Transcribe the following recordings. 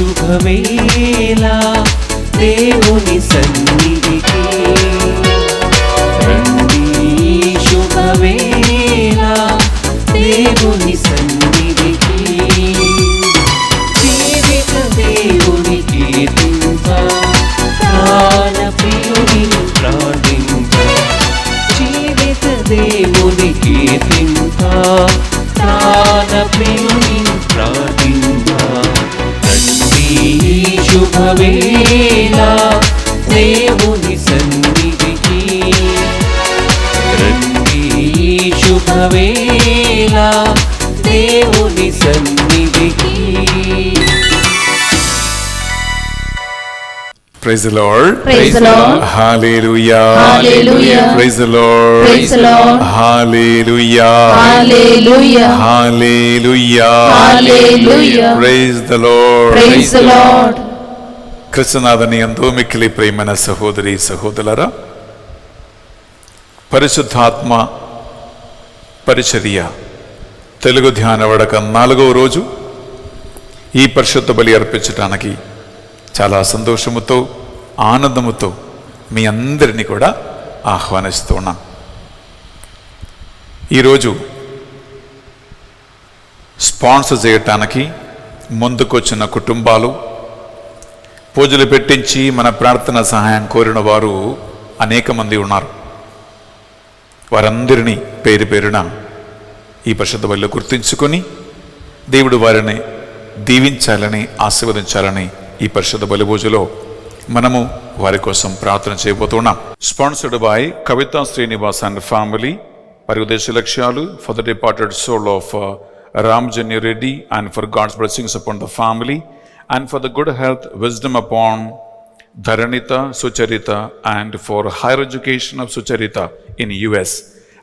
శుభవేళ దేవుని సన్నిధికి రండి, శుభవేళ దేవుని సన్నిధికి, జీవిత దేవుని కీర్తింప, ప్రాణ ప్రియుని ప్రార్థింప, జీవిత దేవుని కీర్తింప, ప్రాణ ప్రియుని ప్రార్థింప. శుభవేళ దేవుని సన్నిధికి రండి, శుభవేళ దేవుని సన్నిధికి. Praise the Lord. Praise the Lord. Hallelujah. Hallelujah. Praise the Lord. Praise the Lord. Hallelujah. Hallelujah. Hallelujah. Hallelujah. Praise the Lord. Praise the Lord. క్రిస్తునాథుని యందు మిక్కిలి ప్రియమైన సహోదరి సహోదరులారా, పరిశుద్ధాత్మ పరిచర్య తెలుగు ధ్యాన వడక 4వ రోజు ఈ పరిశుద్ధ బలి అర్పించడానికి చాలా సంతోషముతో ఆనందముతో మీ అందరినీ కూడా ఆహ్వానిస్తూ ఉన్నాం. ఈరోజు స్పాన్సర్ చేయటానికి ముందుకొచ్చిన కుటుంబాలు, పూజలు పెట్టించి మన ప్రార్థన సహాయం కోరిన వారు అనేక మంది ఉన్నారు. వారందరినీ పేరు పేరున ఈ పరిశుద్ధ బలిలో గుర్తించుకొని దేవుడు వారిని దీవించాలని, ఆశీర్వదించాలని ఈ పరిశుద్ధ బలి పూజలో మనము వారి కోసం ప్రార్థన చేయబోతున్నాం. Sponsored by Kavitha Srinivas and family. వారి ఉద్దేశ లక్ష్యాలు for the departed soul of Ramajanya Reddy and for God's blessings upon the family and for the good health, wisdom upon Dharanita, Sucharita, and for higher education of Sucharita in US,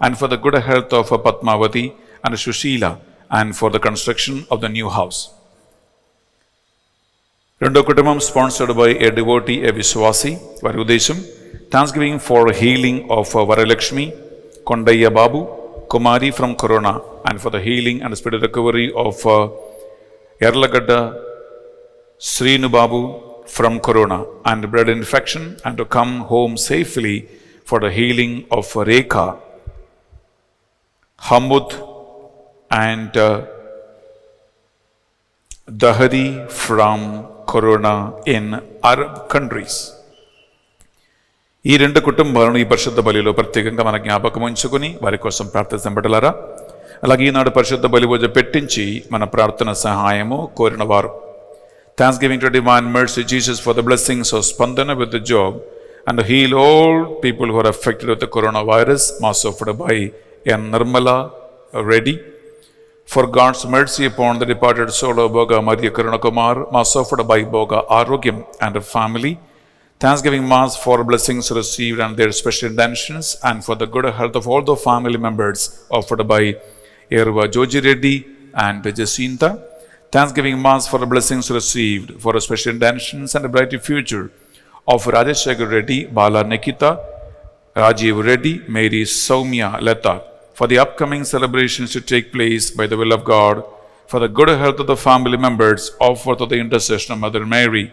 and for the good health of Padmavati and Shushila, and for the construction of the new house. Rendo Kutumam, sponsored by a devotee, a Viswasi, vari uddesham, thanksgiving for healing of Varalakshmi, Kondaya Babu, Kumari from Corona, and for the healing and speedy recovery of Yarlagadda Srinu Babu from Corona and blood infection, and to come home safely for the healing of Rekha, Hamud and Dahari from Corona in Arab countries. ఈ రెండు కుటుంబాలను ఈ పరిశుద్ధ బలిలో ప్రత్యేకంగా మన జ్ఞాపకం ఉంచుకొని వారి కోసం ప్రార్థించబడలారా. అలాగే ఈనాడు పరిశుద్ధ బలి పూజ పెట్టించి మన ప్రార్థన సహాయము కోరిన వారు, thanksgiving to divine mercy Jesus for the blessings of Spandana with the job and to heal all people who are affected with the coronavirus, mass offered by N. Nirmala Reddy. For God's mercy upon the departed soul of Boga Maria Karunakumar, mass offered by Boga Arogyam and her family. Thanksgiving mass for blessings received and their special intentions, and for the good health of all the family members offered by Erva Joji Reddy and Jacinta. Thanksgiving mass for the blessings received for a special intentions and a bright future of Rajeshekar Reddy, Bala Nikita, Rajiv Reddy, Mary Soumya Lata, for the upcoming celebrations to take place by the will of God, for the good health of the family members, offered to the intercession of Mother Mary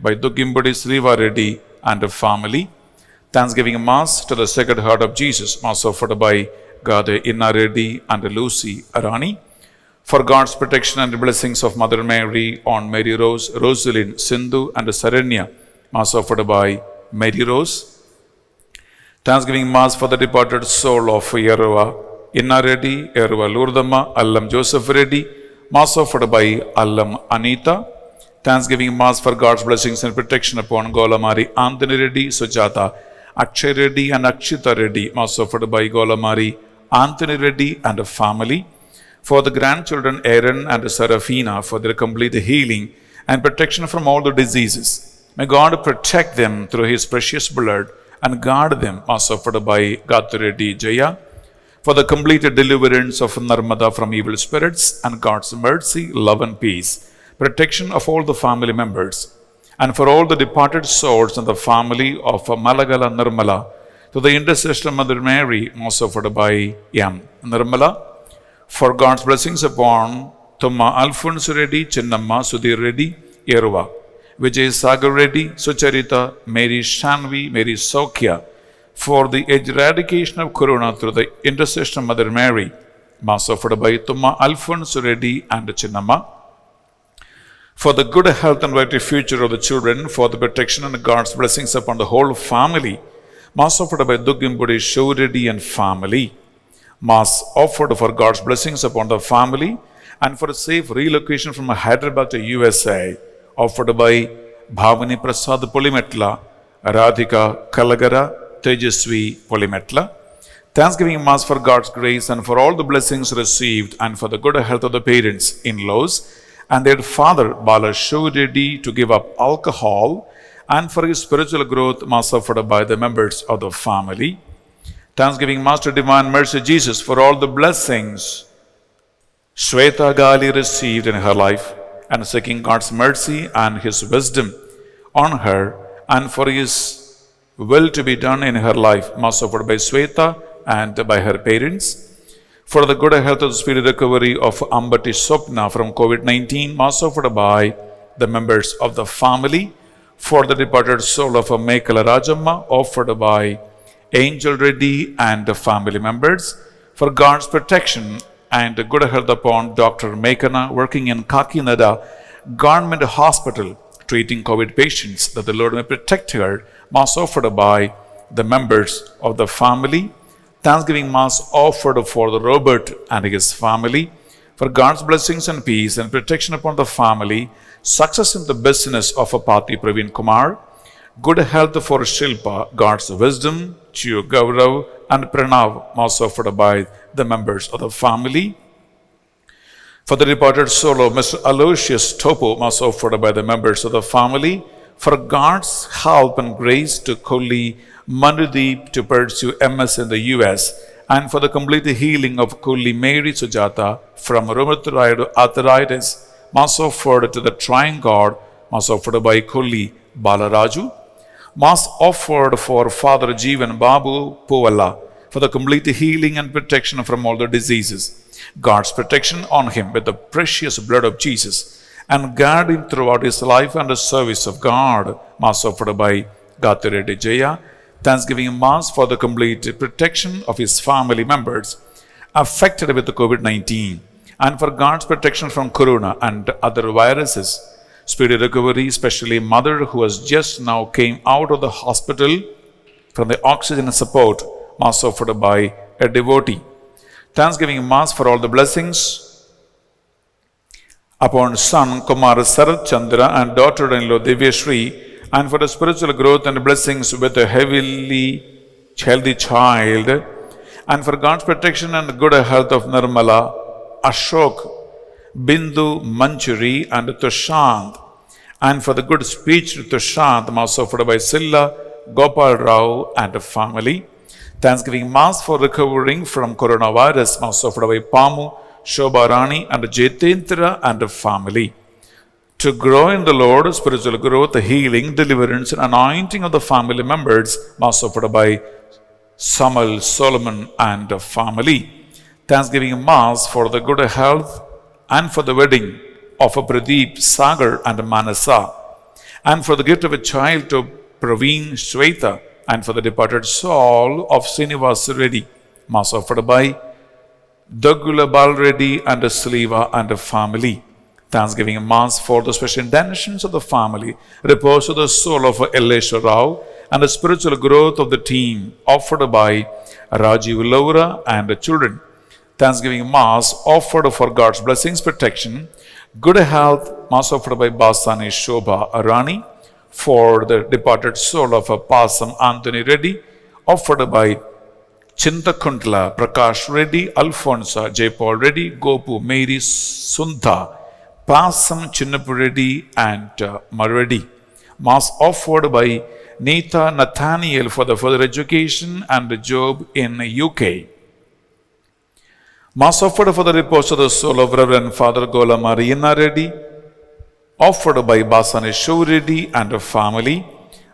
by Dukimbudi Sriva Reddy and her family. Thanksgiving mass to the Sacred Heart of Jesus, mass offered by Gade Inna Reddy and Lucy Arani. For God's protection and the blessings of Mother Mary on Mary Rose, Rosalind, Sindhu and Saranya, mass offered by Mary Rose. Thanksgiving mass for the departed soul of Yerva Inna Reddy, Yerva Lourdamma, Allam Joseph Reddy, mass offered by Allam Anita. Thanksgiving mass for God's blessings and protection upon Golamari Anthony Reddy, Sujata, Akshay Reddy and Akshita Reddy, mass offered by Golamari Anthony Reddy and a family. For the grandchildren Aaron and Seraphina, for their complete healing and protection from all the diseases. May God protect them through His precious blood and guard them, as offered by Gathureddy Jaya, for the complete deliverance of Narmada from evil spirits, and God's mercy, love and peace, protection of all the family members, and for all the departed souls in the family of Malagala Nirmala, to the intercession of Mother Mary, as offered by M. Nirmala, for God's blessings upon Thumma Alphonse Reddy, Chinnamma Sudhir Reddy, Yeruva, Vijay Sagar Reddy, Sucharita, Mary Shanvi, Mary Sokya, for the eradication of Corona through the intercession of Mother Mary, Mass offered by Thumma Alphonse Reddy and Chinnamma, for the good health and bright future of the children, for the protection and God's blessings upon the whole family, Mass offered by Dugimbudi Show Reddy and family, Mass offered for God's blessings upon the family and for a safe relocation from Hyderabad to USA, offered by Bhavani Prasad Polimetla, Radhika Kalagara, Tejasvi Polimetla. Thanksgiving Mass for God's grace and for all the blessings received and for the good health of the parents, in-laws, and their father Bala Reddy to give up alcohol and for his spiritual growth, Mass offered by the members of the family. Thanksgiving Mass to Divine Mercy Jesus for all the blessings Shweta Gali received in her life, and seeking God's mercy and His wisdom on her and for His will to be done in her life, Mass offered by Shweta and by her parents. For the good health of the speedy recovery of Ambati Sopna from COVID-19, Mass offered by the members of the family. For the departed soul of Mekala Rajamma, offered by Angel Reddy and the family members. For God's protection and good health upon Dr. Mekana, working in Kakinada Government Hospital, treating COVID patients, that the Lord may protect her, Mass offered by the members of the family. Thanksgiving Mass offered for the Robert and his family, for God's blessings and peace and protection upon the family, success in the business of Apati Praveen Kumar, good health for Shilpa, God's wisdom, Chiyo Gaurav and Pranav, Mass offered by the members of the family. For the departed soul of Mr. Aloysius Topo, Mass offered by the members of the family. For God's help and grace to Koli Manudeep to pursue MS in the US, and for the complete healing of Koli Mary Sujata from rheumatoid arthritis, Mass offered to the Triune God, Mass offered by Koli Balaraju. Mass offered for Father Jeevan Babu Povalla for the complete healing and protection from all the diseases. God's protection on him with the precious blood of Jesus, and guard him throughout his life and the service of God. Mass offered by Gathureddy Jaya. Thanksgiving Mass for the complete protection of his family members affected with the COVID-19, and for God's protection from Corona and other viruses. Speedy recovery, especially mother who has just now came out of the hospital from the oxygen support, Mass offered by a devotee. Thanksgiving Mass for all the blessings upon son Kumar Sarat Chandra and daughter-in-law Divya Shri, and for the spiritual growth and blessings with a healthy child, and for God's protection and good health of Nirmala, Ashok, Bindu, Manchuri and Tushant, and for the good speech to Tushant, Mass offered by Silla, Gopal Rao and family. Thanksgiving Mass for recovering from coronavirus, Mass offered by Pamu, Shobha Rani and Jitendra and family. To grow in the Lord, spiritual growth, healing, deliverance and anointing of the family members, Mass offered by Samuel Solomon and family. Thanksgiving Mass for the good health and for the wedding of Pradeep Sagar and Manasa, and for the gift of a child to Praveen Shweta, and for the departed soul of Srinivas Reddy, Mass offered by Dagula Bal Reddy and Sliva and family. Thanksgiving Mass for the special intentions of the family, repose of the soul of Elesha Rao, and the spiritual growth of the team, offered by Rajiv Laura and the children. Thanksgiving Mass offered for God's blessings, protection, good health, Mass offered by Basani Shobha Arani, for the departed soul of Pasam Anthony Reddy, offered by Chintakuntla, Prakash Reddy, Alfonsa, Jaypal Reddy, Gopu, Mary Sundha, Pasam Chinnapu Reddy and Marreddy. Mass offered by Neeta Nathaniel for the further education and the job in UK. Mass offered for the repose of the soul of Reverend Father Gola Marina Reddy, offered by Basani Shiv Reddy and her family.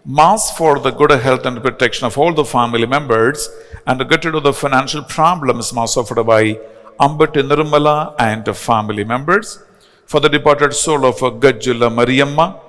Mass for the good health and protection of all the family members and to get rid of the financial problems. Mass offered by Ambati Nirmala and her family members. For the departed soul of Gajjula Mariamma,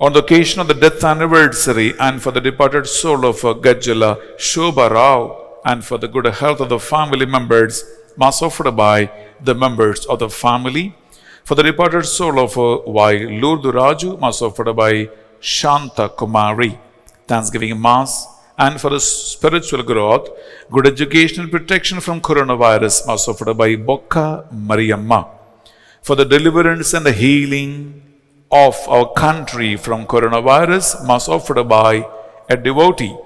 on the occasion of the death anniversary, and for the departed soul of Gajjula Shobha Rao, and for the good health of the family members. Mass offered by the members of the family. For the departed soul of Y. Lourdu Raju, Mass offered by Shanta Kumari. Thanksgiving Mass. And for the spiritual growth, good education and protection from coronavirus, Mass offered by Bokka Mariamma. For the deliverance and the healing of our country from coronavirus, Mass offered by a devotee.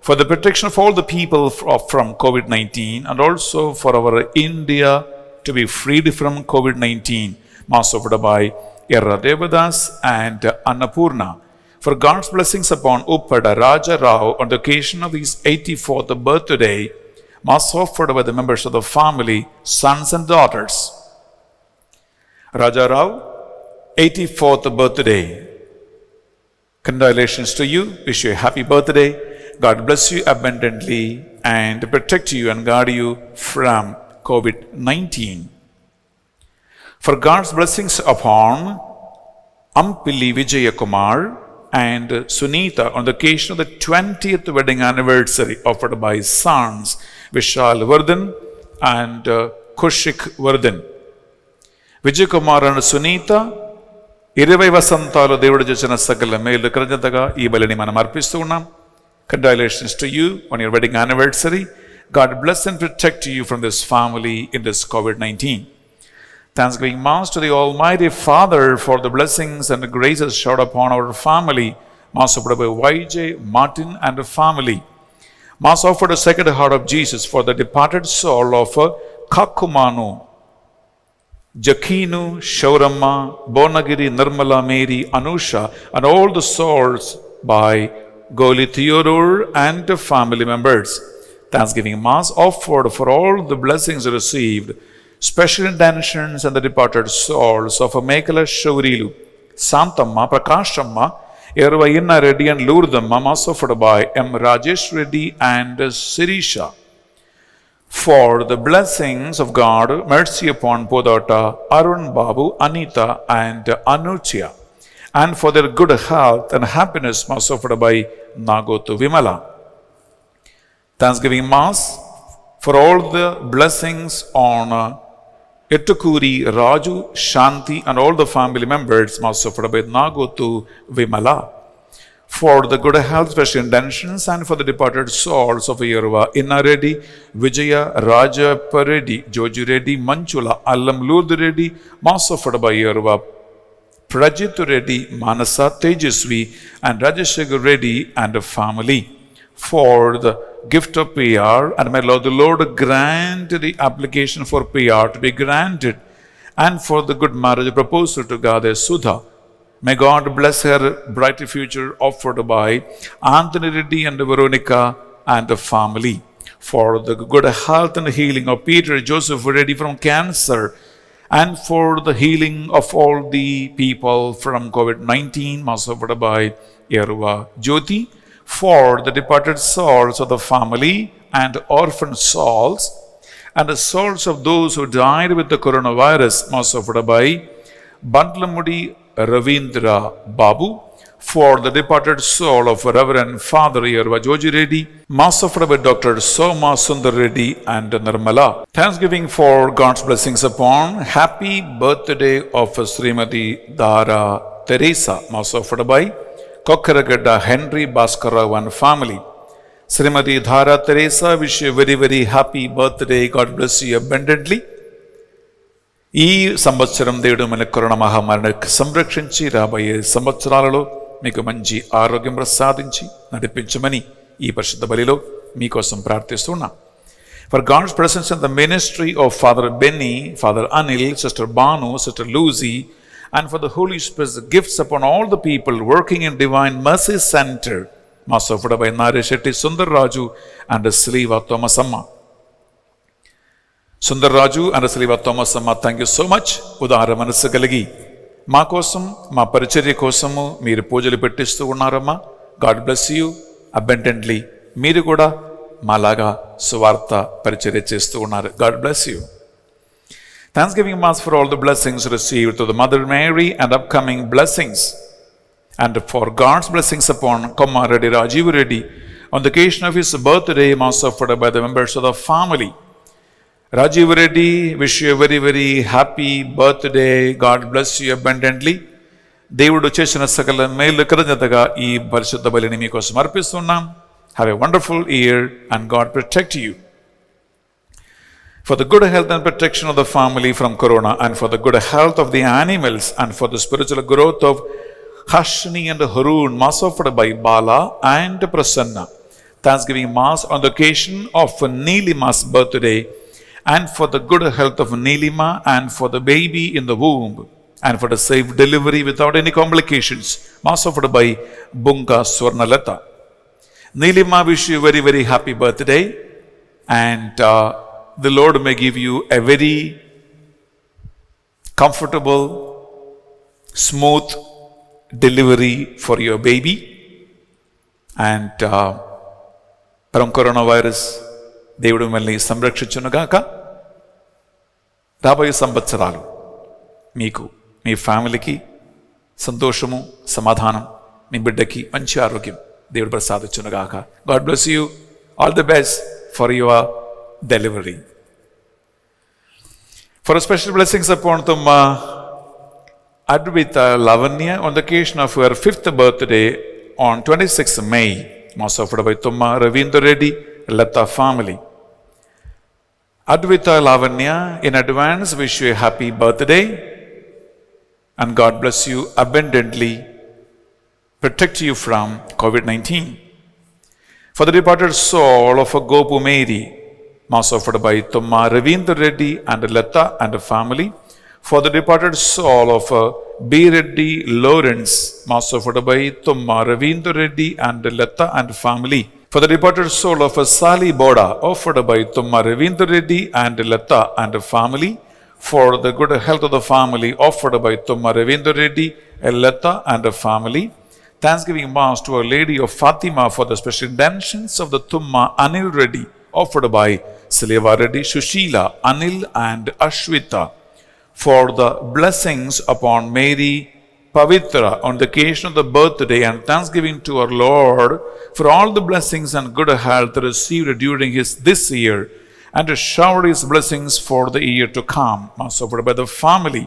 For the protection of all the people from COVID-19 and also for our India to be freed from COVID-19, Mass offered by Erra Devadas and Annapurna. For God's blessings upon Uppada Raja Rao on the occasion of his 84th birthday, Mass offered by the members of the family, sons and daughters. Raja Rao, 84th birthday. Congratulations to you. Wish you a happy birthday. God bless you abundantly and protect you and guard you from COVID-19. For God's blessings upon Ampili Vijayakumar and Sunita on the occasion of the 20th wedding anniversary, offered by sons Vishal Vardhan and Kushik Vardhan. Vijayakumar and Sunita, 20 వసంతాలు దేవుడు చేసిన సకల మేలు కృతజ్ఞతగా ఈ బలిని మనం అర్పిస్తూ ఉన్నాం. Congratulations to you on your wedding anniversary. God bless and protect you from this family in this COVID-19. Thanksgiving Mass to the Almighty Father for the blessings and the graces showered upon our family. Mass offered by YJ, Martin and the family. Mass offered the Sacred Heart of Jesus for the departed soul of Kakumanu, Jakinu, Shauramma, Bonagiri, Nirmala, Mary, Anusha, and all the souls by Goli Theodore and the family members. Thanksgiving Mass offered for all the blessings received, special intentions and the departed souls of Mekala Shaurilu, Santamma, Prakashamma, Ervaina Reddy and Lourdamma, Mass offered by M. Rajesh Reddy and Sirisha. For the blessings of God, mercy upon Podota, Arun Babu, Anita and Anuchya, and for their good health and happiness, Mass offered by Nagotu Vimala. Thanksgiving Mass for all the blessings on Etukuri, Raju, Shanti and all the family members, Mass offered by Nagotu Vimala. For the good health, special intentions, and for the departed souls of Yerva, Inna Reddy, Vijaya, Raja Reddy, Joji Reddy, Manchula, Allam Lourdu Reddy, Mass offered by Yerva, Prajit Reddy, Manasa Tejasvi, and Rajashekar Reddy and the family. For the gift of PR, and may Lord the Lord grant the application for PR to be granted, and for the good marriage proposal to Goddess Sudha. May God bless her bright future, offered by Anthony Reddy and Veronica and the family. For the good health and healing of Peter Joseph Reddy from cancer, and for the healing of all the people from COVID-19, Mass offered by Yerva Jyoti. For the departed souls of the family and orphan souls, and the souls of those who died with the coronavirus, Mass offered by Bandlamudi Ravindra Babu. For the departed soul of Reverend Father Yerva Joji Reddy, Mass offered by Dr. Soma Sundar Reddy and Nirmala. Thanksgiving for God's blessings upon happy birthday of Srimati Dara Teresa, Mass offered by Kokkaragada Henry Bhaskara and family. Srimati Dhara Teresa, wish you a very, very happy birthday. God bless you abundantly. ఈ సంవత్సరం దేవుడు మన corona మహమ్మారిని సంరక్షించి రాబోయే సంవత్సరాలలో మీకు మంచి ఆరోగ్యం ప్రసాదించి నడిపించమని ఈ పరిశుద్ధ బలిలో మీకోసం ప్రార్థిస్తున్నాం. For God's presence in the ministry of Father Benny, Father Anil, Sister Banu, Sister Lucy, and for the Holy Spirit's gifts upon all the people working in Divine Mercy Center, Master by Nare Shetty Sundar Raju and Sliva Thomasamma. Sundar Raju and Sliva Thomasamma, thank you so much. Udara Manasu Kalagi. మా కోసం మా పరిచర్య కోసము మీరు పూజలు పెట్టిస్తూ ఉన్నారమ్మా. God bless you abundantly. మీరు కూడా మాలాగా సువార్త పరిచర్య చేస్తూ ఉన్నారు. God bless you. Thanksgiving mass for all the blessings received to the mother Mary and upcoming blessings and for God's blessings upon Kommareddy Rajiv Reddy on the occasion of his birthday, mass offered by the members of the family. Rajiv Reddy, wish you a very, very happy birthday. God bless you abundantly. దేవుడు చేసిన సకల మేలు కృతజ్ఞతగా ఈ పరిశుద్ధ బలిని మీకు సమర్పిస్తున్నాం. Have a wonderful year and God protect you. For the good health and protection of the family from corona, and for the good health of the animals, and for the spiritual growth of Hashni and Harun, mass offered by Bala and Prasanna. Thanksgiving mass on the occasion of Neelima's birthday, and for the good health of Neelima and for the baby in the womb, and for the safe delivery without any complications, mass offered by Bunga Swarnalata. Neelima, wish you a very, very happy birthday, and the Lord may give you a very comfortable, smooth delivery for your baby, and from coronavirus, దేవుడు మిమ్మల్ని సంరక్షించునుగాక. రాబోయే సంవత్సరాలు మీకు, మీ ఫ్యామిలీకి సంతోషము, సమాధానం, మీ బిడ్డకి మంచి ఆరోగ్యం దేవుడు ప్రసాదించునుగాక. God bless you. All the best for your delivery. For special blessings upon Thumma Advita Lavanya on the occasion of her 5th birthday on 26th May, mass offered by Tumma Ravindra Reddy, Lata family. Advita Lavanya, in advance wish you a happy birthday and God bless you abundantly, protect you from COVID-19. For the departed soul of a Gopu Mary, mass offered by Tumma Ravindra Reddy and Lata and the family. For the departed soul of B. Reddy Lawrence, mass offered by Tumma Ravindra Reddy and Lata and family. For the departed soul of Sali Boda, offered by Tumma Ravindra Reddy and Lata and family. For the good health of the family, offered by Tumma Ravindra Reddy, Lata and family. Thanksgiving mass to Our Lady of Fatima for the special intentions of the Tumma Anil Reddy, offered by Siliva Reddy, Shushila, Anil and Ashwita. For the blessings upon Mary Pavitra on the occasion of the birthday, and thanksgiving to our Lord for all the blessings and good health received during this year, and to shower his blessings for the year to come, mass offered by the family.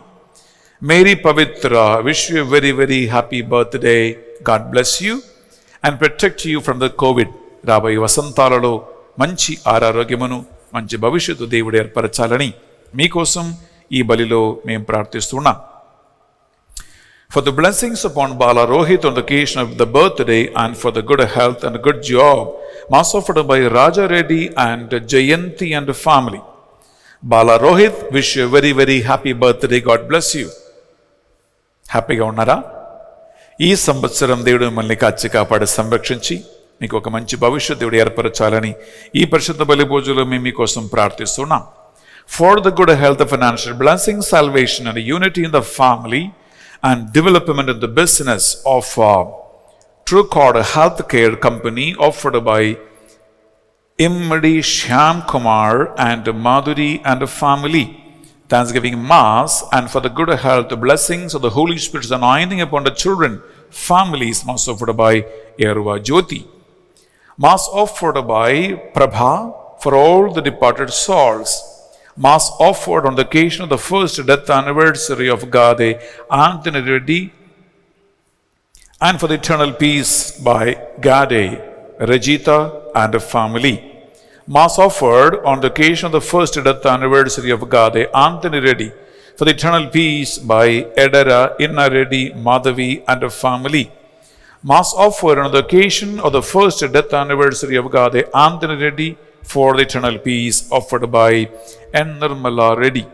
Mary Pavitra, wish you a very, very happy birthday. God bless you and protect you from the COVID. రాబోయే వసంతాలలో మంచి ఆరోగ్యమును, మంచి భవిష్యత్తు దేవుడు ఏర్పరచాలని మీకోసం ఈ బలిలో మేము ప్రార్థిస్తున్నాం. For the blessings upon Bala Rohit on the occasion of the birthday, and for the good health and good job, mass offered by Raja Reddy and Jayanti and family. Bala Rohit, wish you a very, very happy birthday. God bless you. హ్యాపీగా ఉన్నారా? ఈ సంవత్సరం దేవుడు మిమ్మల్ని కాచి కాపాడి సంరక్షించి మీకు ఒక మంచి భవిష్యత్తు దేవుడు ఏర్పరచాలని ఈ పరిశుద్ధ బలి పూజలో మేము మీకోసం ప్రార్థిస్తున్నాం. For the good health, financial blessing, salvation and unity in the family, and development in the business of TrueCord Healthcare Company, offered by Immadi Shyam Kumar and Madhuri and family. Thanksgiving Mass, and for the good health, blessings of the Holy Spirit's anointing upon the children, families, mass offered by Erva Jyoti. Mass offered by Prabha for all the departed souls. Mass offered on the occasion of the first death anniversary of Gade Anthony Reddy, and for the eternal peace by Gade, Regita and family. Mass offered on the occasion of the first death anniversary of Gade Anthony Reddy, for the eternal peace by Edera Inna Reddy, Madhavi and family. Mass offered on the occasion of the first death anniversary of Gade Anthony Reddy for the eternal peace, offered by N. Nirmala Reddy.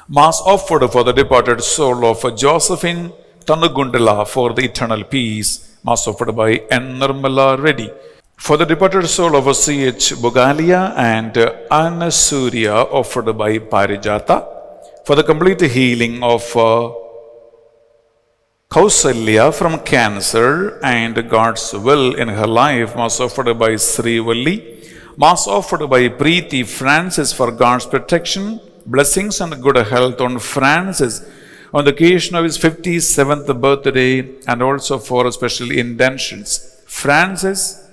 Mass offered for the departed soul of Josephine Tanugundala for the eternal peace, mass offered by N. Nirmala Reddy. For the departed soul of C.H. Bogalia and Anna Surya, offered by Parijata. For the complete healing of Kausalya from cancer and God's will in her life, mass offered by Sri Valli. Mass offered by Preeti Francis for God's protection, blessings and good health on Francis on the occasion of his 57th birthday, and also for special intentions. Francis,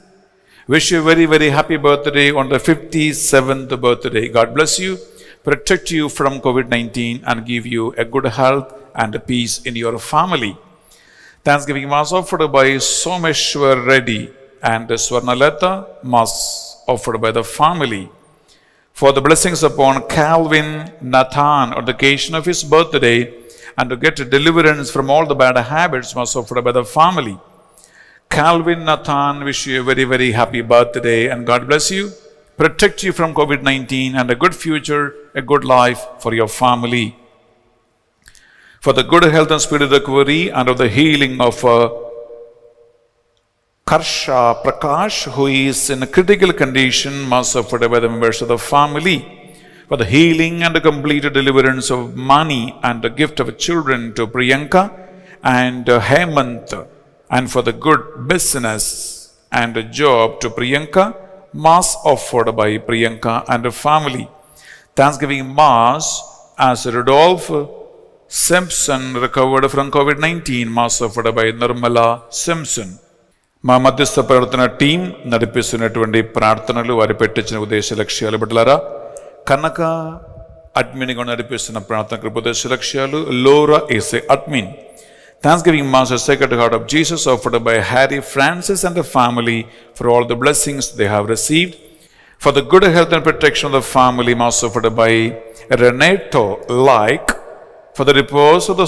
wish you a very, very happy birthday on the 57th birthday. God bless you, protect you from COVID-19 and give you a good health and peace in your family. Thanksgiving Mass offered by Someshwar Reddy and Swarnalata, Mass offered by the family. For the blessings upon Calvin Nathan on the occasion of his birthday and to get deliverance from all the bad habits, Mass offered by the family. Calvin Nathan, wish you a very, very happy birthday and God bless you, protect you from COVID-19 and a good future, a good life for your family. For the good health and spirit recovery and of the healing of Karsha Prakash, who is in a critical condition, mass offered by the members of the family. For the healing and the complete deliverance of money and the gift of children to Priyanka and Hemant, and for the good business and a job to Priyanka, mass offered by Priyanka and her family. Thanksgiving Mass as Rudolph Simpson recovered from COVID-19, mass offered by Nirmala Simpson. మా మధ్యస్థ ప్రవర్తన team నడిపిస్తున్నటువంటి ప్రార్థనలు వారి పెట్టించిన ఉద్దేశ లక్ష్యాలు బిడ్డలారా, కనక అడ్మిన్గా నడిపిస్తున్న ప్రార్థన ఉద్దేశ లక్ష్యాలు. లోరా ఏసే admin. Thanksgiving Mass is Sacred Heart of Jesus offered by Harry Francis and the family for all the blessings they have received. For the good health and protection of the family, Mass offered by Renato Like. For the repose of the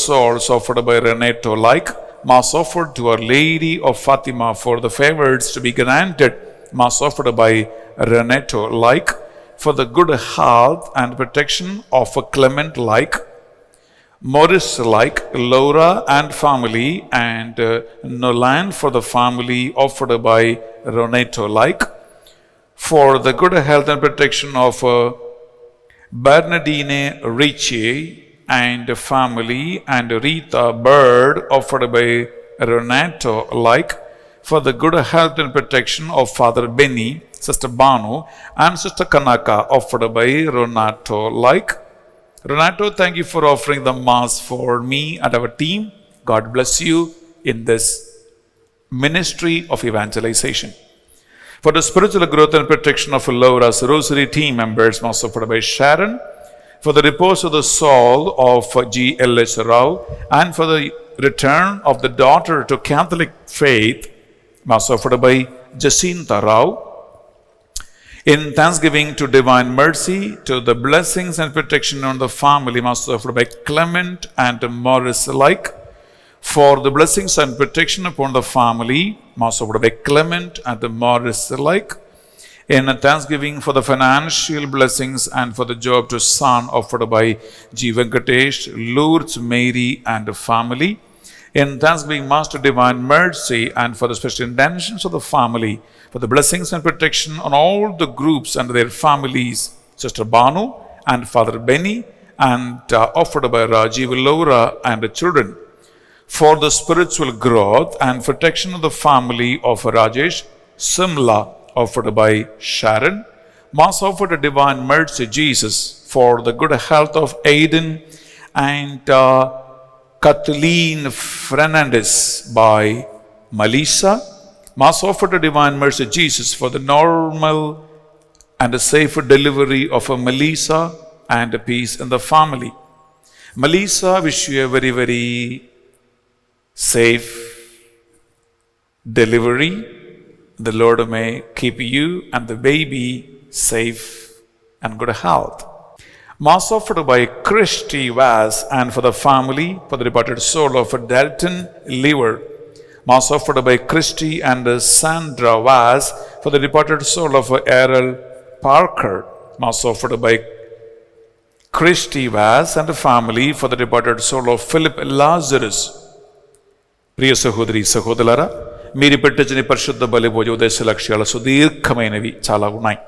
souls offered by Renato Like. Mass offered to Our Lady of Fatima for the favors to be granted, mass offered by Renato Like. For the good health and protection of Clement Like, Morris Like, Laura and family, and Nolan for the family offered by Renato Like. For the good health and protection of Bernardine Ricci and family, and Rita Bird offered by Renato Like. For the good health and protection of Father Benny, Sister Banu and Sister Kanaka offered by Renato Like. Renato, thank you for offering the Mass for me and our team. God bless you in this ministry of evangelization. For the spiritual growth and protection of Laura's Rosary team members, Mass offered by Sharon. For the repose of the soul of G.L.S. Rao, and for the return of the daughter to Catholic faith, Mass offered by Jacinta Rao. In thanksgiving to Divine Mercy, to the blessings and protection on the family, Mass offered by Clement and Morris Like. For the blessings and protection upon the family, Mass offered by Clement and Morris Like. In thanksgiving for the financial blessings and for the job to son offered by G. Venkatesh, Lourdes Mary and family. In thanksgiving Mass to Divine Mercy and for the special intentions of the family, for the blessings and protection on all the groups and their families, Sister Banu and Father Benny, and offered by Rajiv, Laura and the children. For the spiritual growth and protection of the family of Rajesh Simla, offered by Sharon. Mass offered to Divine Mercy Jesus for the good health of Aiden and Kathleen Fernandez by Melissa. Mass offered to Divine Mercy Jesus for the normal and a safe delivery of Melissa and peace in the family. Melissa, wish you a very, very safe delivery. The Lord may keep you and the baby safe and good health. Mass offered by Christy Vaz and for the family, for the departed soul of Dalton Lever. Mass offered by Christy and Sandra Vaz for the departed soul of Errol Parker. Mass offered by Christy Vaz and family for the departed soul of Philip Lazarus. ప్రియ సహోదరి సహోదరులారా, మీరు పెట్టించిన పరిశుద్ధ బలి భోజ ఉద్దేశ లక్ష్యాలు సుదీర్ఘమైనవి చాలా ఉన్నాయి.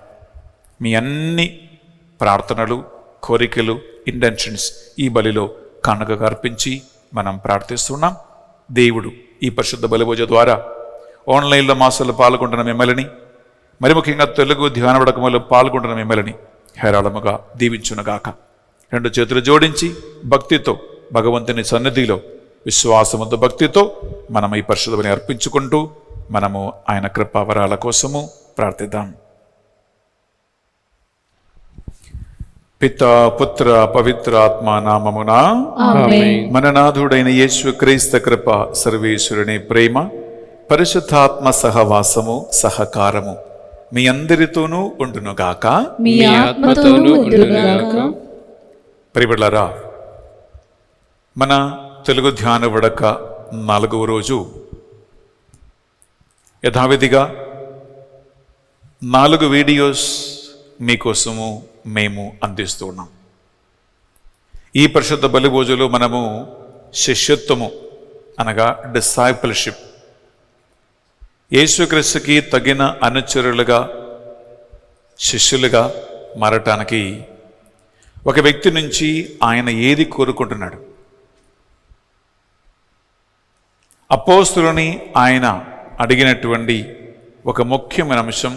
మీ అన్ని ప్రార్థనలు, కోరికలు, ఇంటెన్షన్స్ ఈ బలిలో కానుకగా అర్పించి మనం ప్రార్థిస్తున్నాం. దేవుడు ఈ పరిశుద్ధ బలి భోజ ద్వారా ఆన్లైన్లో మాసాలు పాల్గొంటున్న మిమ్మల్ని, మరి ముఖ్యంగా తెలుగు ధ్యాన వడకములో పాల్గొంటున్న మిమ్మల్ని హేరాళముగా దీవించునుగాక. రెండు చేతులు జోడించి భక్తితో భగవంతుని సన్నిధిలో విశ్వాసముతో భక్తితో మనం ఈ పరిశుద్ధ బలిని అర్పించుకుంటూ మనము ఆయన కృపావరాల కోసము ప్రార్థిద్దాం. పితా పుత్ర పవిత్ర ఆత్మ నామమున ఆమేన్. మన నాథుడైన యేసు క్రీస్తు కృప, సర్వేశ్వరుని ప్రేమ, పరిశుద్ధాత్మ సహవాసము సహకారము మీ అందరితోనూ ఉండునుగాక. మీ ఆత్మతోనూ ఉండుగాక. ప్రియబిడ్డలారా, మన తెలుగు ధ్యాన వడక 4వ రోజు యథావిధిగా 4 వీడియోస్ మీకోసము మేము అందిస్తూ ఉన్నాం. ఈ పరిశుద్ధ బలి భోజలో మనము శిష్యత్వము అనగా డిసైపుల్షిప్, యేసుక్రీస్తుకి తగిన అనుచరులుగా శిష్యులుగా మారటానికి ఒక వ్యక్తి నుంచి ఆయన ఏది కోరుకుంటున్నాడు, అపోస్తులని ఆయన అడిగినటువంటి ఒక ముఖ్యమైన అంశం,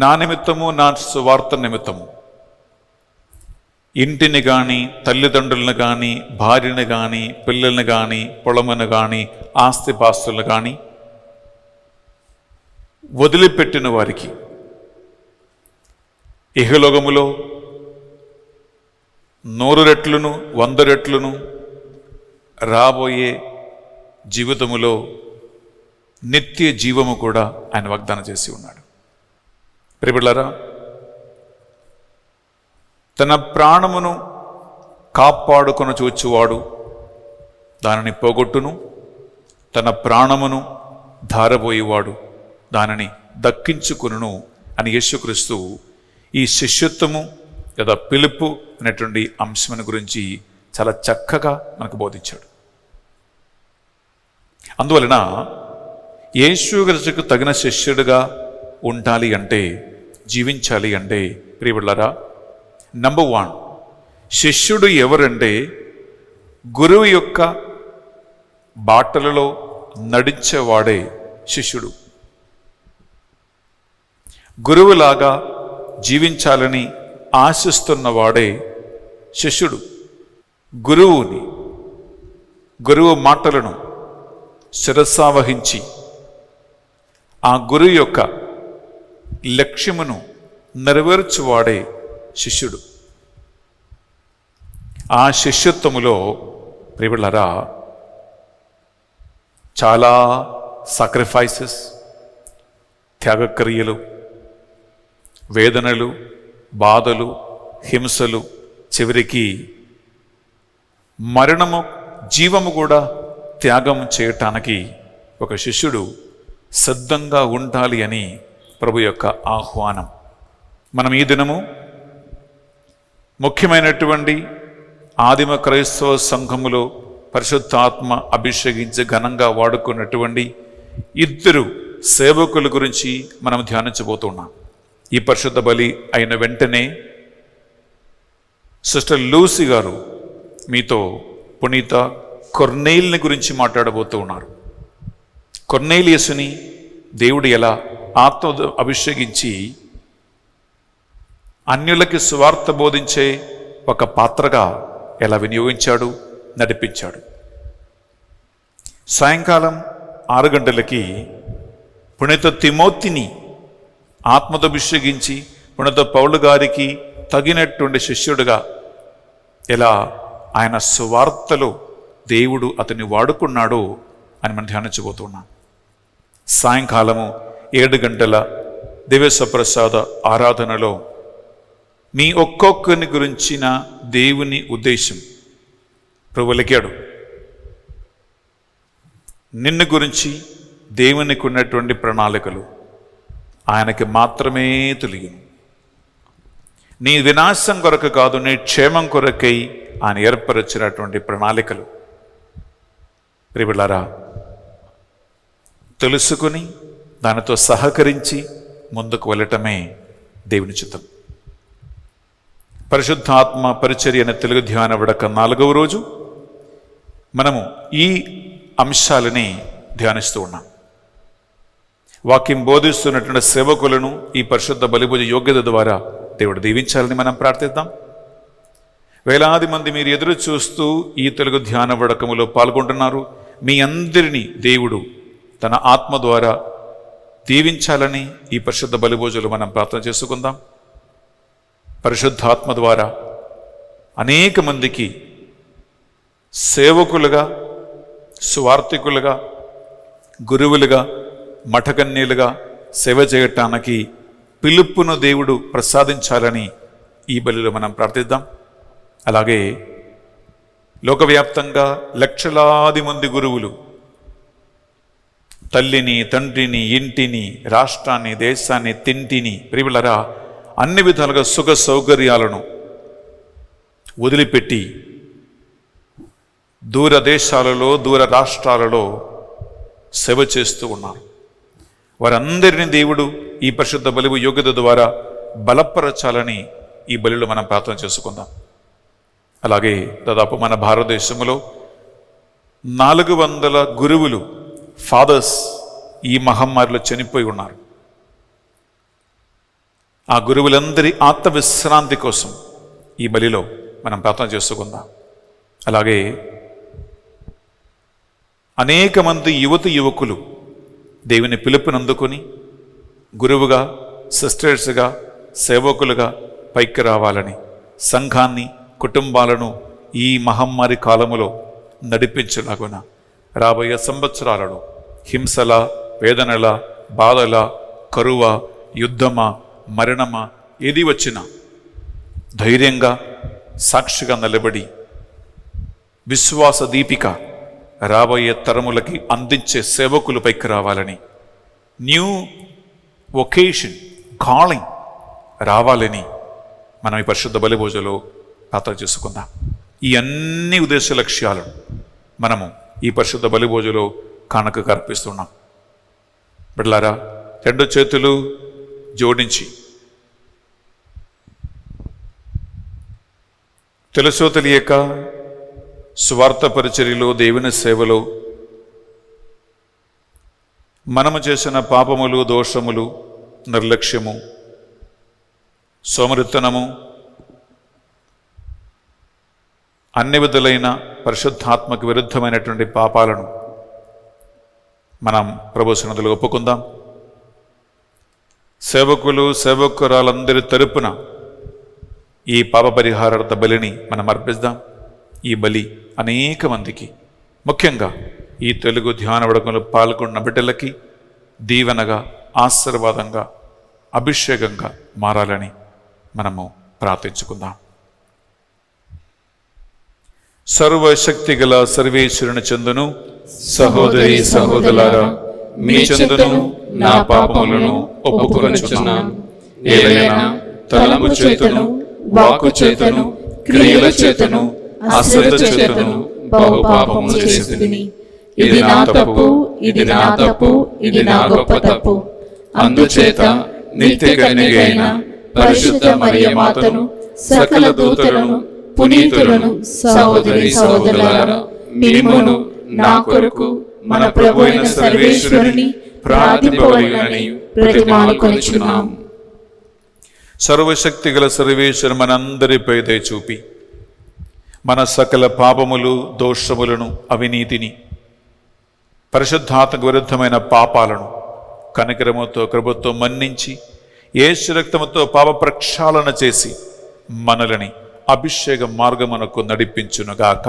నా నిమిత్తము, నా సువార్త నిమిత్తము ఇంటిని కానీ, తల్లిదండ్రులను కానీ, భార్యను కానీ, పిల్లల్ని కానీ, పొలమును కానీ, ఆస్తిపాస్తులను కానీ వదిలిపెట్టిన వారికి ఇహలోకములో 100 రెట్లును 100 రెట్లును రాబోయే జీవితములో నిత్య జీవము కూడా ఆయన వాగ్దానం చేసి ఉన్నాడు. ప్రియబిడ్డలారా, తన ప్రాణమును కాపాడుకొని చూచువాడు దానిని పోగొట్టును, తన ప్రాణమును ధారబోయేవాడు దానిని దక్కించుకును అని యేసుక్రీస్తు ఈ శిష్యత్వము లేదా పిలుపు అనేటువంటి అంశం గురించి చాలా చక్కగా మనకు బోధించాడు. అందువలన యేసుక్రీస్తుకు తగిన శిష్యుడిగా ఉండాలి అంటే, జీవించాలి అంటే ప్రియబిడ్డలారా, నంబర్ 1 శిష్యుడు ఎవరంటే గురువు యొక్క బాటలలో నడిచేవాడే శిష్యుడు. గురువులాగా జీవించాలని ఆశిస్తున్నవాడే శిష్యుడు. గురువు మాటలను శిరసావహించి ఆ గురువు యొక్క లక్ష్యమును నెరవేర్చువాడే శిష్యుడు. ఆ శిష్యత్వములో ప్రియబిడ్డలారా చాలా సాక్రిఫైసెస్, త్యాగక్రియలు, వేదనలు, బాధలు, హింసలు, చివరికి మరణము, జీవము కూడా త్యాగం చేయటానికి ఒక శిష్యుడు సిద్ధంగా ఉండాలి అని ప్రభు యొక్క ఆహ్వానం. మనం ఈ దినము ముఖ్యమైనటువంటి ఆదిమ క్రైస్తవ సంఘములో పరిశుద్ధాత్మ అభిషేకించి ఘనంగా వాడుకున్నటువంటి 2 సేవకుల గురించి మనం ధ్యానించబోతున్నాం. ఈ పరిశుద్ధ బలి అయిన వెంటనే సిస్టర్ లూసీ గారు మీతో పునీత కొర్నేలిని గురించి మాట్లాడబోతూ ఉన్నారు. కొర్నేలియస్ని దేవుడు ఎలా ఆత్మ అభిషేకించి అన్యులకి సువార్త బోధించే ఒక పాత్రగా ఎలా వినియోగించాడు, నడిపించాడు. సాయంకాలం 6 గంటలకి పునీత తిమోతిని ఆత్మతో అభిషేకించి పునీత పౌలు గారికి తగినటువంటి శిష్యుడిగా ఎలా ఆయన సువార్తలో దేవుడు అతన్ని వాడుకున్నాడో అని మనం ధ్యానించబోతున్నాం. సాయంకాలము 7 గంటల దివ్యసప్రసాద ఆరాధనలో మీ ఒక్కొక్కరిని గురించిన దేవుని ఉద్దేశం ప్రభువులకాడు. నిన్ను గురించి దేవునికి ఉన్నటువంటి ప్రణాళికలు ఆయనకి మాత్రమే తెలియను. నీ వినాశం కొరకు కాదు, నీ క్షేమం కొరకై ఆయన ఏర్పరిచినటువంటి ప్రణాళికలు. ప్రియబిడ్డలారా, తెలుసుకుని దానితో సహకరించి ముందుకు వెళ్ళటమే దేవుని చిత్తం. పరిశుద్ధాత్మ పరిచర్య అనే తెలుగు ధ్యాన విడక 4వ రోజు మనము ఈ అంశాలని ధ్యానిస్తూ ఉన్నాం. వాక్యం బోధిస్తున్నటువంటి సేవకులను ఈ పరిశుద్ధ బలిభుజ యోగ్యత ద్వారా దేవుడు దీవించాలని మనం ప్రార్థిద్దాం. వేలాది మంది మీరు ఎదురు చూస్తూ ఈ తెలుగు ధ్యాన విడకములో పాల్గొంటున్నారు. మీ అందరినీ దేవుడు తన ఆత్మ ద్వారా దీవించాలని ఈ పరిశుద్ధ బలిభోజులు మనం ప్రార్థన చేసుకుందాం. పరిశుద్ధాత్మ ద్వారా అనేక మందికి సేవకులుగా, సువార్థికులుగా, గురువులుగా, మఠకన్యలుగా సేవ చేయటానికి పిలుపును దేవుడు ప్రసాదించాలని ఈ బలిలో మనం ప్రార్థిద్దాం. అలాగే లోకవ్యాప్తంగా లక్షలాది మంది గురువులు తల్లిని, తండ్రిని, ఇంటిని, రాష్ట్రాన్ని, దేశాన్ని, తింటిని, ప్రియులరా అన్ని విధాలుగా సుఖ సౌకర్యాలను వదిలిపెట్టి దూర దేశాలలో, దూర రాష్ట్రాలలో సేవ చేస్తూ ఉన్నారు. వారందరినీ దేవుడు ఈ పరిశుద్ధ బలివు యోగ్యత ద్వారా బలపరచాలని ఈ బలిలో మనం ప్రార్థన చేసుకుందాం. అలాగే దాదాపు మన భారతదేశంలో 400 గురువులు, ఫాదర్స్ ఈ మహమ్మారిలో చనిపోయి ఉన్నారు. ఆ గురువులందరి ఆత్మవిశ్రాంతి కోసం ఈ బలిలో మనం ప్రార్థన చేసుకుందాం. అలాగే అనేక మంది యువకులు దేవుని పిలుపునందుకొని గురువుగా, సిస్టర్స్గా, సేవకులుగా పైకి రావాలని, సంఘాన్ని, కుటుంబాలను ఈ మహమ్మారి కాలములో నడిపించలాగున రాబోయే సంవత్సరాలలో హింసల, వేదనల, బాధల, కరువ, యుద్ధమా, మరణమా ఏది వచ్చినా ధైర్యంగా, సాక్షిగా నిలబడి విశ్వాస దీపిక రాబోయే తరములకి అందించే సేవకులు పైకి రావాలని, న్యూ వొకేషన్, కాలింగ్ రావాలని మనం ఈ పరిశుద్ధ బలిభోజలో ప్రార్థన చేసుకుందాం. ఈ అన్ని ఉద్దేశ లక్ష్యాలను మనము ఈ పరిశుద్ధ బలిభోజలో కానుకగా అర్పిస్తున్నాం. బిడ్డలారా, 2 చేతులు జోడించి తెలుసో తెలియక స్వార్థ పరిచర్యలో, దేవుని సేవలో మనము చేసిన పాపములు, దోషములు, నిర్లక్ష్యము, సోమరితనము, అన్ని విధులైన పరిశుద్ధాత్మకు విరుద్ధమైనటువంటి పాపాలను మనం ప్రభు సన్నిధిలో ఒప్పుకుందాం. సేవకులు, సేవకురాలందరి తరపున ఈ పాప పరిహారార్థ బలిని మనం అర్పిద్దాం. ఈ బలి అనేక మందికి, ముఖ్యంగా ఈ తెలుగు ధ్యాన విడకలో పాల్గొన్న బిడ్డలకి దీవెనగా, ఆశీర్వాదంగా, అభిషేకంగా మారాలని మనము ప్రార్థించుకుందాం. సర్వశక్తి గల సర్వేశ్వరుని చెందును సహోదరి సహోదరులారా, మీ చెందును నా పాపములను ఒప్పుకొనుచున్నాను. ఏలైనా తలంపు చేతను, వాక్కు చేతను, క్రియల చేతను, అశ్రద్ధ చేతను బహు పాపము చేసితిని. ఇది నా తప్పు, ఇది నా తప్పు, ఇది నా గొప్ప తప్పు. అందుచేత నిత్య కన్యకైన పరిశుద్ధ మరియ మాతను, సకల దూతలను, పునీతులను, సహోదరి సహోదరులారా, మిమ్మును నా కొరకు మన ప్రభు అయిన సర్వేశ్వరుని ప్రార్థింపవలెనని ప్రతిమానుకొనుచున్నాము. సర్వశక్తి గల సర్వేశ్వరు మనందరిపై దయ చూపి మన సకల పాపములు, దోషములను, అవినీతిని, పరిశుద్ధాత్మకు విరుద్ధమైన పాపాలను కనికరముతో, కృపతో మన్నించి యేసు రక్తముతో పాప ప్రక్షాళన చేసి మనలని అభిషేక మార్గమునకు నడిపించునుగాక.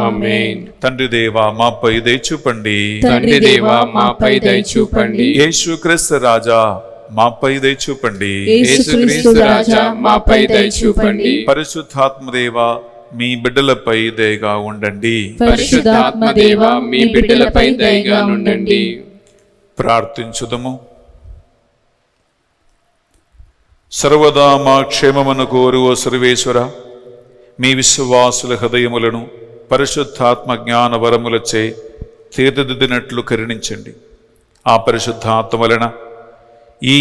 ఆమేన్. తండ్రి దేవా, మాపై దయ చూపండి. తండ్రి దేవా, మాపై దయ చూపండి. యేసుక్రీస్తు రాజా, మాపై దయ చూపండి. యేసుక్రీస్తు రాజా, మాపై దయ చూపండి. పరిశుద్ధాత్మ దేవా, మీ బిడ్డలపై దయగా ఉండండి. పరిశుద్ధాత్మ దేవ మీ బిడ్డలపై దయగా ఉండండి. ప్రార్థించుదము. సర్వదా మా క్షేమమును కోరు ఓ సర్వేశ్వర, మీ విశ్వాసుల హృదయములను పరిశుద్ధాత్మ జ్ఞాన వరములచే తీర్చిదిద్దినట్లు కరుణించండి. ఆ పరిశుద్ధాత్మ వలన ఈ